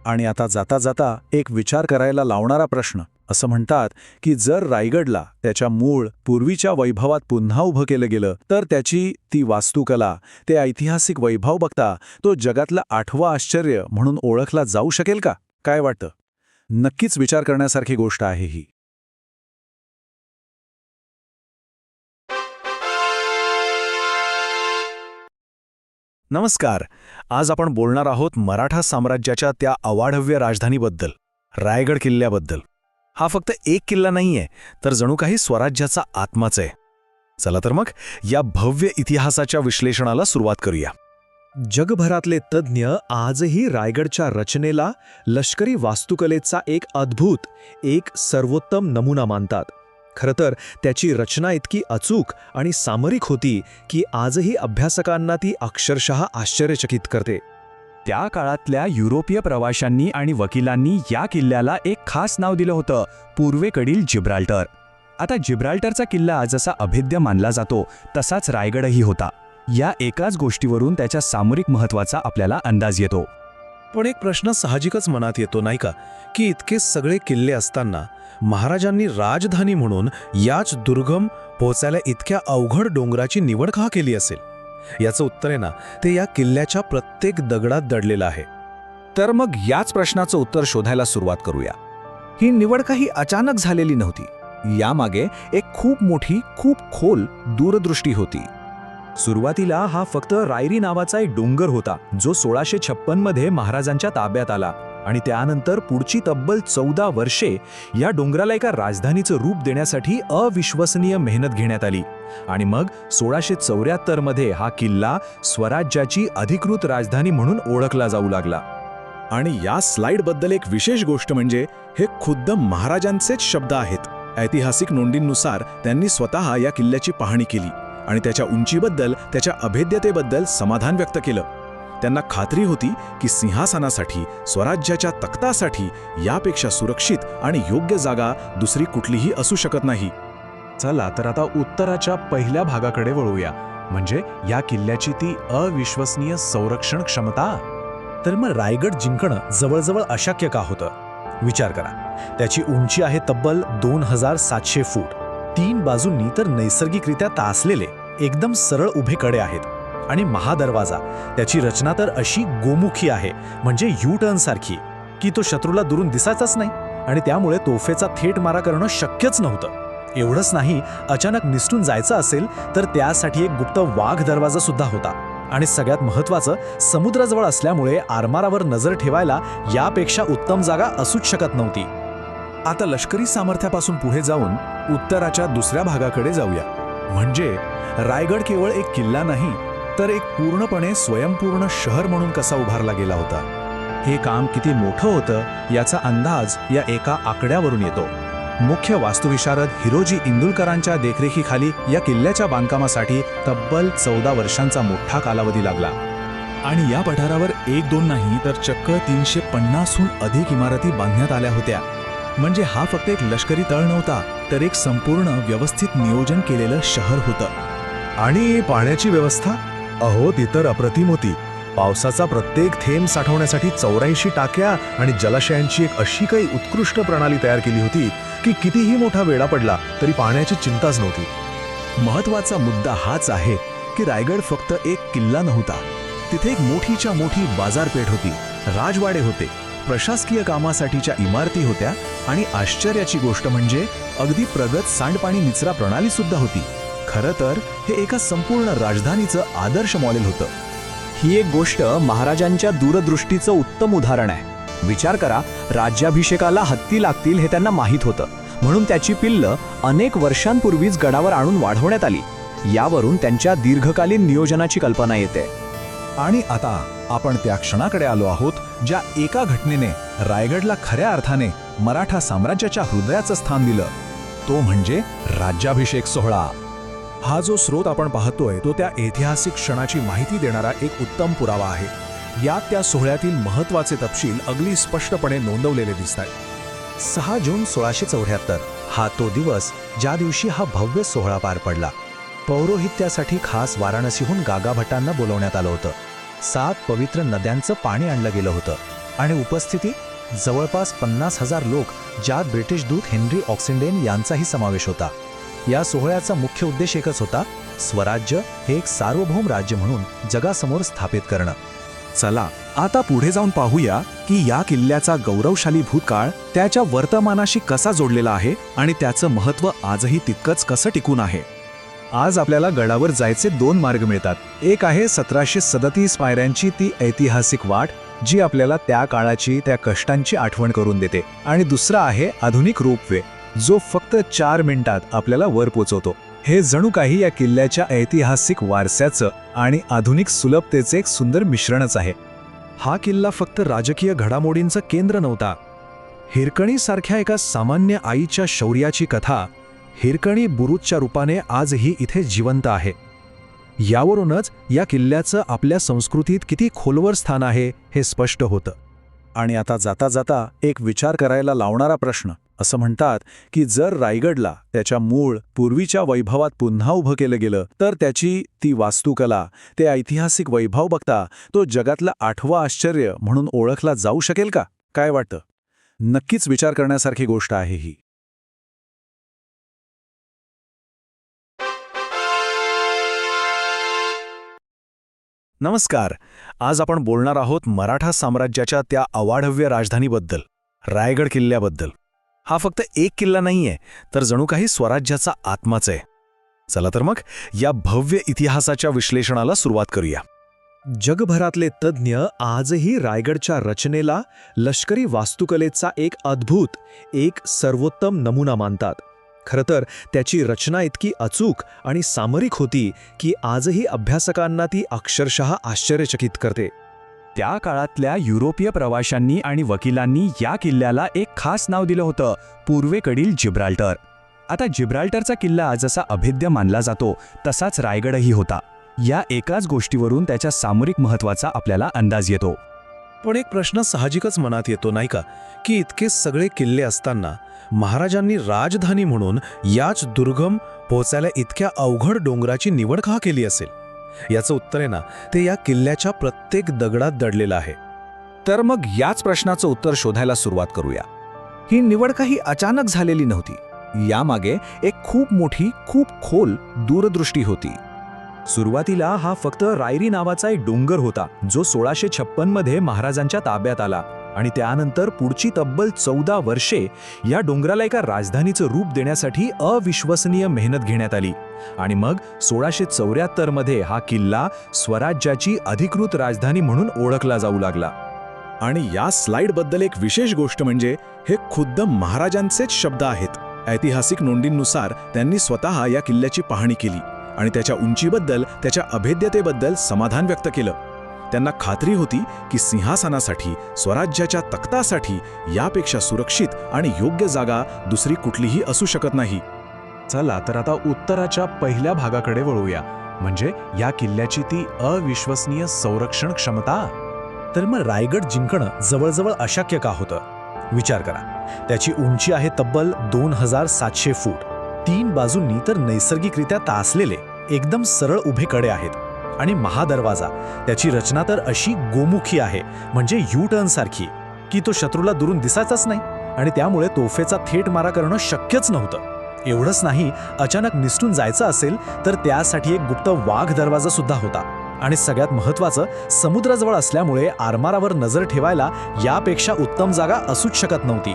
आणि आता जाता जाता एक विचार करायला लावणारा प्रश्न. असं म्हणतात की जर रायगडला त्याच्या मूळ पूर्वीच्या वैभवात पुन्हा उभं केलं गेलं तर त्याची ती वास्तुकला, ते ऐतिहासिक वैभव बघता तो जगातलं 8वं आश्चर्य म्हणून ओळखला जाऊ शकेल का? काय वाटतं? नक्कीच विचार करण्यासारखी गोष्ट आहे ही. नमस्कार. आज आपण बोलणार आहोत मराठा साम्राज्याच्या त्या अवाढव्य राजधानीबद्दल, रायगड किल्ल्याबद्दल. हा फक्त एक किल्ला नाहीये, तर जणू काही स्वराज्याचा आत्माच आहे. चला तर मग या भव्य इतिहासाच्या विश्लेषणाला सुरुवात करूया. जगभरातले तज्ज्ञ आजही रायगडच्या रचनेला लष्करी वास्तुकलेचा एक अद्भुत, एक सर्वोत्तम नमुना मानतात. खरं तर त्याची रचना इतकी अचूक आणि सामरिक होती की आजही अभ्यासकांना ती अक्षरशः आश्चर्यचकित करते. त्या काळातल्या युरोपीय प्रवाशांनी आणि वकिलांनी या किल्ल्याला एक खास नाव दिलं होतं, पूर्वेकडील जिब्राल्टर. आता जिब्राल्टरचा किल्ला जसा अभेद्य मानला जातो तसाच रायगडही होता. या एकाच गोष्टीवरून त्याच्या सामरिक महत्त्वाचा आपल्याला अंदाज येतो. पण एक प्रश्न साहजिकच मनात येतो नाही का, की इतके सगळे किल्ले असताना महाराजांनी राजधानी म्हणून याच दुर्गम पोहोचायला इतक्या अवघड डोंगराची निवड का केली असेल? याचं उत्तर आहे ना, ते या किल्ल्याच्या प्रत्येक दगडात दडलेलं आहे. तर मग याच प्रश्नाचं उत्तर शोधायला सुरुवात करूया. ही निवड काही अचानक झालेली नव्हती. यामागे एक खूप मोठी, खूप खोल दूरदृष्टी होती. सुरुवातीला हा फक्त रायरी नावाचा एक डोंगर होता, जो 1656 मध्ये महाराजांच्या ताब्यात आला. आणि त्यानंतर पुढची तब्बल 14 वर्षे या डोंगराला एका राजधानीचं रूप देण्यासाठी अविश्वसनीय मेहनत घेण्यात आली. आणि मग 1674 मध्ये हा किल्ला स्वराज्याची अधिकृत राजधानी म्हणून ओळखला जाऊ लागला. आणि या स्लाइडबद्दल एक विशेष गोष्ट म्हणजे हे खुद्द महाराजांचेच शब्द आहेत. ऐतिहासिक नोंदींनुसार त्यांनी स्वतः या किल्ल्याची पाहणी केली आणि त्याच्या उंचीबद्दल, त्याच्या अभेद्यतेबद्दल समाधान व्यक्त केलं. त्यांना खात्री होती की सिंहासनासाठी, स्वराज्याच्या तख्तासाठी यापेक्षा सुरक्षित आणि योग्य जागा दुसरी कुठलीही असू शकत नाही. चला तर आता उत्तराच्या पहिल्या भागाकडे वळूया, म्हणजे या किल्ल्याची ती अविश्वसनीय संरक्षण क्षमता. तर मग रायगड जिंकणं जवळजवळ अशक्य का होतं? विचार करा. त्याची उंची आहे तब्बल 2700 फूट. 3 बाजूंनी तर नैसर्गिकरित्या तासलेले एकदम सरळ उभे कडे आहेत. आणि महादरवाजा, त्याची रचना तर अशी गोमुखी आहे, म्हणजे यू टर्न सारखी, की तो शत्रूला दुरून दिसायचाच नाही. आणि त्यामुळे तोफेचा थेट मारा करणं शक्यच नव्हतं. एवढंच नाही, अचानक निसटून जायचं असेल तर त्यासाठी एक गुप्त वाघ दरवाजा सुद्धा होता. आणि सगळ्यात महत्त्वाचं, समुद्राजवळ असल्यामुळे आरमारावर नजर ठेवायला यापेक्षा उत्तम जागा असूच शकत नव्हती. आता लष्करी सामर्थ्यापासून पुढे जाऊन उत्तराच्या दुसऱ्या भागाकडे जाऊया. म्हणजे रायगड केवळ एक किल्ला नाही, तर एक पूर्णपणे स्वयंपूर्ण शहर म्हणून कसा उभारला गेला होता. हे काम किती मोठं होतं याचा अंदाज या एका आकड्यावरून येतो. मुख्य वास्तुविशारद हिरोजी इंदुलकरांच्या देखरेखीखाली या किल्ल्याच्या बांधकामासाठी तब्बल 14 वर्षांचा मोठा कालावधी लागला. आणि या पठारावर 1-2 नाही तर चक्क 350हून अधिक इमारती बांधण्यात आल्या होत्या. म्हणजे हा फक्त एक लष्करी तळ नव्हता, तर एक संपूर्ण व्यवस्थित नियोजन केलेलं शहर होतं. आणि पाण्याची व्यवस्था, अहो ती तर अप्रतिम होती. पावसाचा प्रत्येक थेंब साठवण्यासाठी 84 टाक्या आणि जलाशयांची एक अशी काही उत्कृष्ट प्रणाली तयार केली होती की कितीही मोठा वेढा पडला तरी पाण्याची चिंताच नव्हती. महत्त्वाचा मुद्दा हाच आहे की रायगड फक्त एक किल्ला नव्हता. तिथे एक मोठीच्या मोठी बाजारपेठ होती, राजवाडे होते, प्रशासकीय कामासाठीच्या इमारती होत्या आणि आश्चर्याची गोष्ट म्हणजे अगदी प्रगत सांडपाणी निचरा प्रणाली सुद्धा होती. खरं तर हे एका संपूर्ण राजधानीचं आदर्श मॉडेल होतं. ही एक गोष्ट महाराजांच्या दूरदृष्टीचं उत्तम उदाहरण आहे. विचार करा, राज्याभिषेकाला हत्ती लागतील हे त्यांना माहीत होतं, म्हणून त्याची पिल्लं अनेक वर्षांपूर्वीच गडावर आणून वाढवण्यात आली. यावरून त्यांच्या दीर्घकालीन नियोजनाची कल्पना येते. आणि आता आपण त्या क्षणाकडे आलो आहोत ज्या एका घटनेने रायगडला खऱ्या अर्थाने मराठा साम्राज्याच्या हृदयाचं स्थान दिलं. तो म्हणजे राज्याभिषेक सोहळा. हा जो स्रोत आपण पाहतोय तो त्या ऐतिहासिक क्षणाची माहिती देणारा एक उत्तम पुरावा आहे. यात त्या सोहळ्यातील महत्त्वाचे तपशील अगदी स्पष्टपणे नोंदवलेले दिसतात. 6 जून 1674 हा तो दिवस ज्या दिवशी हा भव्य सोहळा पार पडला. पौरोहित्यासाठी खास वाराणसीहून गागाभट्टांना बोलवण्यात आलं होतं. 7 पवित्र नद्यांचं पाणी आणलं गेलं होतं आणि उपस्थितीत जवळपास 50,000 लोक, ज्यात ब्रिटिश दूत हेनरी ऑक्सिंडेन यांचाही समावेश होता. या सोहळ्याचा मुख्य उद्देश एकच होता: स्वराज्य हे एक सार्वभौम राज्य म्हणून जगासमोर स्थापित करणं. चला आता पुढे जाऊन पाहूया की या किल्ल्याचा गौरवशाली भूतकाळ त्याच्या वर्तमानाशी कसा जोडलेला आहे आणि त्याचं महत्त्व आजही तितकंच कसं टिकून आहे. आज आपल्याला गडावर जायचे 2 मार्ग मिळतात. एक आहे 1737 पायऱ्यांची ती ऐतिहासिक वाट, जी आपल्याला त्या काळाची, त्या कष्टांची आठवण करून देते, आणि दुसरा आहे आधुनिक रोपवे, जो फक्त 4 मिनिटात आपल्याला वर पोचवतो. हे जणू काही या किल्ल्याच्या ऐतिहासिक वारशाचं आणि आधुनिक सुलभतेचे एक सुंदर मिश्रणच आहे. हा किल्ला फक्त राजकीय घडामोडींचं केंद्र नव्हता. हिरकणीसारख्या एका सामान्य आईच्या शौर्याची कथा हिरकणी बुरुजच्या रूपाने आजही इथे जिवंत आहे. यावरूनच या किल्ल्याचं आपल्या संस्कृतीत किती खोलवर स्थान आहे हे स्पष्ट होतं. आणि आता जाता जाता एक विचार करायला लावणारा प्रश्न. असं म्हणतात की जर रायगडला त्याच्या मूळ पूर्वीच्या वैभवात पुन्हा उभं केलं गेलं तर त्याची ती वास्तुकला, ते ऐतिहासिक वैभव बघता तो जगातलं 8वं आश्चर्य म्हणून ओळखला जाऊ शकेल का? काय वाटतं? नक्कीच विचार करण्यासारखी गोष्ट आहे ही. नमस्कार. आज आपण बोलणार आहोत मराठा साम्राज्याच्या त्या अवाढव्य राजधानीबद्दल, रायगड किल्ल्याबद्दल. हा फक्त एक किल्ला नाहीये, तर जणू काही स्वराज्याचा आत्माच आहे. चला तर मग या भव्य इतिहासाच्या विश्लेषणाला सुरुवात करूया. जगभरातले तज्ज्ञ आजही रायगडच्या रचनेला लष्करी वास्तुकलेचा एक अद्भुत, एक सर्वोत्तम नमुना मानतात. खरं तर त्याची रचना इतकी अचूक आणि सामरिक होती की आजही अभ्यासकांना ती अक्षरशः आश्चर्यचकित करते. त्या काळातल्या युरोपीय प्रवाशांनी आणि वकिलांनी या किल्ल्याला एक खास नाव दिलं होतं: पूर्वेकडील जिब्राल्टर. आता जिब्राल्टरचा किल्ला जसा अभेद्य मानला जातो तसाच रायगडही होता. या एकाच गोष्टीवरून त्याच्या सामरिक महत्त्वाचा आपल्याला अंदाज येतो. पण एक प्रश्न साहजिकच मनात येतो, नाही का, की इतके सगळे किल्ले असताना महाराजांनी राजधानी म्हणून याच दुर्गम, पोचायला इतक्या अवघड डोंगराची निवड का केली असेल? याचं उत्तर आहे ना, ते या किल्ल्याच्या प्रत्येक दगडात दडलेलं आहे. तर मग याच प्रश्नाचं उत्तर शोधायला सुरुवात करूया. ही निवड काही अचानक झालेली नव्हती. यामागे एक खूप मोठी, खूप खोल दूरदृष्टी होती. सुरुवातीला हा फक्त रायरी नावाचा एक डोंगर होता, जो 1656 मध्ये महाराजांच्या ताब्यात आला, आणि त्यानंतर पुढची तब्बल 14 वर्षे या डोंगराला एका राजधानीचं रूप देण्यासाठी अविश्वसनीय मेहनत घेण्यात आली. आणि मग 1674 मध्ये हा किल्ला स्वराज्याची अधिकृत राजधानी म्हणून ओळखला जाऊ लागला. आणि या स्लाइडबद्दल एक विशेष गोष्ट म्हणजे हे खुद्द महाराजांचेच शब्द आहेत. ऐतिहासिक नोंदींनुसार त्यांनी स्वतः या किल्ल्याची पाहणी केली आणि त्याच्या उंचीबद्दल, त्याच्या अभेद्यतेबद्दल समाधान व्यक्त केलं. त्यांना खात्री होती की सिंहासनासाठी, स्वराज्याच्या तख्तासाठी यापेक्षा सुरक्षित आणि योग्य जागा दुसरी कुठलीही असू शकत नाही. चला तर आता उत्तराच्या पहिल्या भागाकडे वळूया, म्हणजे या किल्ल्याची ती अविश्वसनीय संरक्षण क्षमता. तर मग रायगड जिंकणं जवळजवळ अशक्य का होतं? विचार करा. त्याची उंची आहे तब्बल 2700 फूट. 3 बाजूंनी तर नैसर्गिकरित्या तासलेले एकदम सरळ उभे कडे आहेत. आणि महादरवाजा, त्याची रचना तर अशी गोमुखी आहे, म्हणजे यू टर्न सारखी, की तो शत्रूला दुरून दिसायचाच नाही, आणि त्यामुळे तोफेचा थेट मारा करणं शक्यच नव्हतं. एवढंच नाही, अचानक निसटून जायचं असेल तर त्यासाठी एक गुप्त वाघ दरवाजा सुद्धा होता. आणि सगळ्यात महत्त्वाचं, समुद्राजवळ असल्यामुळे आरमारावर नजर ठेवायला यापेक्षा उत्तम जागा असूच शकत नव्हती.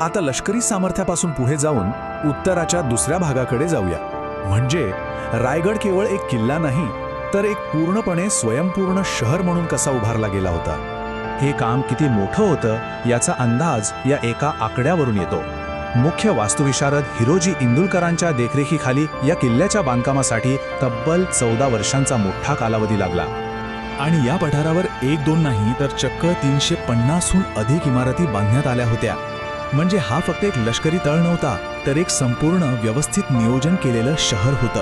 आता लष्करी सामर्थ्यापासून पुढे जाऊन उत्तराच्या दुसऱ्या भागाकडे जाऊया. म्हणजे रायगड केवळ एक किल्ला नाही, तर एक पूर्णपणे स्वयंपूर्ण शहर म्हणून कसा उभारला गेला होता. हे काम किती मोठं होतं याचा अंदाज या एका आकड्यावरून येतो. मुख्य वास्तुविशारद हिरोजी इंदुलकरांच्या देखरेखीखाली या किल्ल्याच्या बांधकामासाठी तब्बल 14 वर्षांचा मोठा कालावधी लागला. आणि या पठारावर 1-2 नाही तर चक्क 350हून अधिक इमारती बांधण्यात आल्या होत्या. म्हणजे हा फक्त एक लष्करी तळ नव्हता, तर एक संपूर्ण व्यवस्थित नियोजन केलेलं शहर होतं.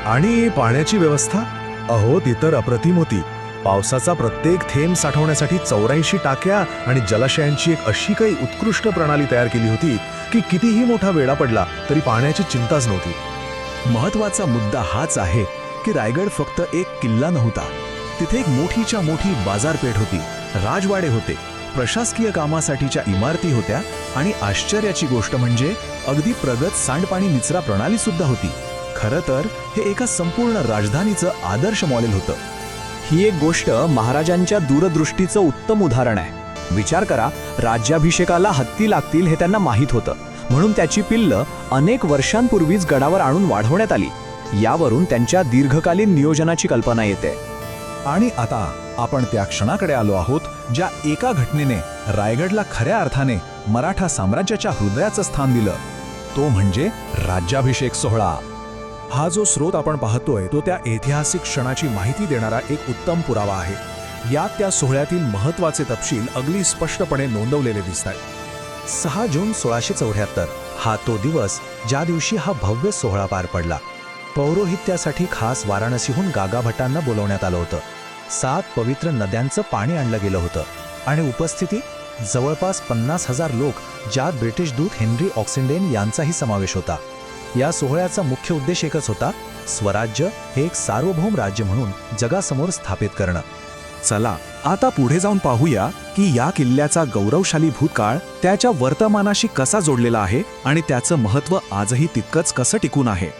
आणि पाण्याची व्यवस्था, अहो ती तर अप्रतिम होती. पावसाचा प्रत्येक थेंब साठवण्यासाठी 84 टाक्या आणि जलाशयांची एक अशी काही उत्कृष्ट प्रणाली तयार केली होती की कितीही मोठा वेढा पडला तरी पाण्याची चिंताच नव्हती. महत्वाचा मुद्दा हाच आहे की रायगड फक्त एक किल्ला नव्हता. तिथे एक मोठीच्या मोठी बाजारपेठ होती, राजवाडे होते, प्रशासकीय कामासाठीच्या इमारती होत्या आणि आश्चर्याची गोष्ट म्हणजे अगदी प्रगत सांडपाणी निचरा प्रणाली सुद्धा होती. खरं तर हे एका संपूर्ण राजधानीचं आदर्श मॉडेल होतं. ही एक गोष्ट महाराजांच्या दूरदृष्टीचं उत्तम उदाहरण आहे. विचार करा, राज्याभिषेकाला हत्ती लागतील हे त्यांना माहीत होतं, म्हणून त्याची पिल्लं अनेक वर्षांपूर्वीच गडावर आणून वाढवण्यात आली. यावरून त्यांच्या दीर्घकालीन नियोजनाची कल्पना येते. आणि आता आपण त्या क्षणाकडे आलो आहोत ज्या एका घटनेने रायगडला खऱ्या अर्थाने मराठा साम्राज्याच्या हृदयाचं स्थान दिलं. तो म्हणजे राज्याभिषेक सोहळा. हा जो स्रोत आपण पाहतोय तो त्या ऐतिहासिक क्षणाची माहिती देणारा एक उत्तम पुरावा आहे. यात त्या सोहळ्यातील महत्त्वाचे तपशील अगदी स्पष्टपणे नोंदवलेले दिसतात. 6 जून 1674 हा तो दिवस ज्या दिवशी हा भव्य सोहळा पार पडला. पौरोहित्यासाठी खास वाराणसीहून गागाभट्टांना बोलवण्यात आलं होतं. 7 पवित्र नद्यांचं पाणी आणलं गेलं होतं आणि उपस्थितीत जवळपास 50,000 लोक, ज्यात ब्रिटिश दूत हेनरी ऑक्सिंडेन यांचाही समावेश होता. या सोहळ्याचा मुख्य उद्देश एकच होता, स्वराज्य हे एक सार्वभौम राज्य म्हणून जगासमोर स्थापित करणं. चला आता पुढे जाऊन पाहूया की या किल्ल्याचा गौरवशाली भूतकाळ त्याच्या वर्तमानाशी कसा जोडलेला आहे आणि त्याचं महत्त्व आजही तितकंच कसं टिकून आहे.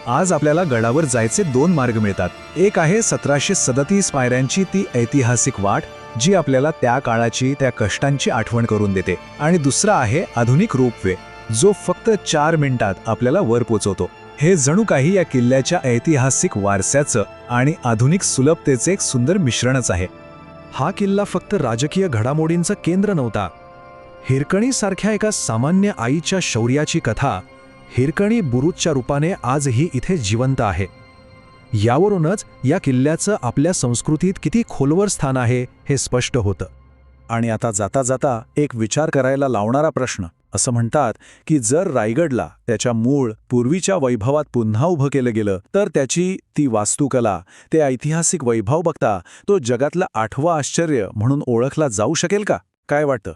आज आपल्याला गडावर जायचे 2 मार्ग मिळतात. एक आहे 1737 पायऱ्यांची ती ऐतिहासिक वाट, जी आपल्याला त्या काळाची, त्या कष्टांची आठवण करून देते, आणि दुसरा आहे आधुनिक रोपवे, जो फक्त 4 मिनिटात आपल्याला वर पोचवतो. हे जणू काही या किल्ल्याच्या ऐतिहासिक वारशाचं आणि आधुनिक सुलभतेचे एक सुंदर मिश्रणच आहे. हा किल्ला फक्त राजकीय घडामोडींचं केंद्र नव्हता. हिरकणीसारख्या एका सामान्य आईच्या शौर्याची कथा हिरकणी बुरुजच्या रूपाने आजही इथे जिवंत आहे. यावरूनच या किल्ल्याचं आपल्या संस्कृतीत किती खोलवर स्थान आहे हे स्पष्ट होतं. आणि आता जाता जाता एक विचार करायला लावणारा प्रश्न. असं म्हणतात की जर रायगडला त्याच्या मूळ पूर्वीच्या वैभवात पुन्हा उभं केलं गेलं तर त्याची ती वास्तुकला, ते ऐतिहासिक वैभव बघता तो जगातलं 8वं आश्चर्य म्हणून ओळखला जाऊ शकेल का? काय वाटतं?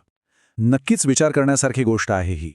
नक्कीच विचार करण्यासारखी गोष्ट आहे ही.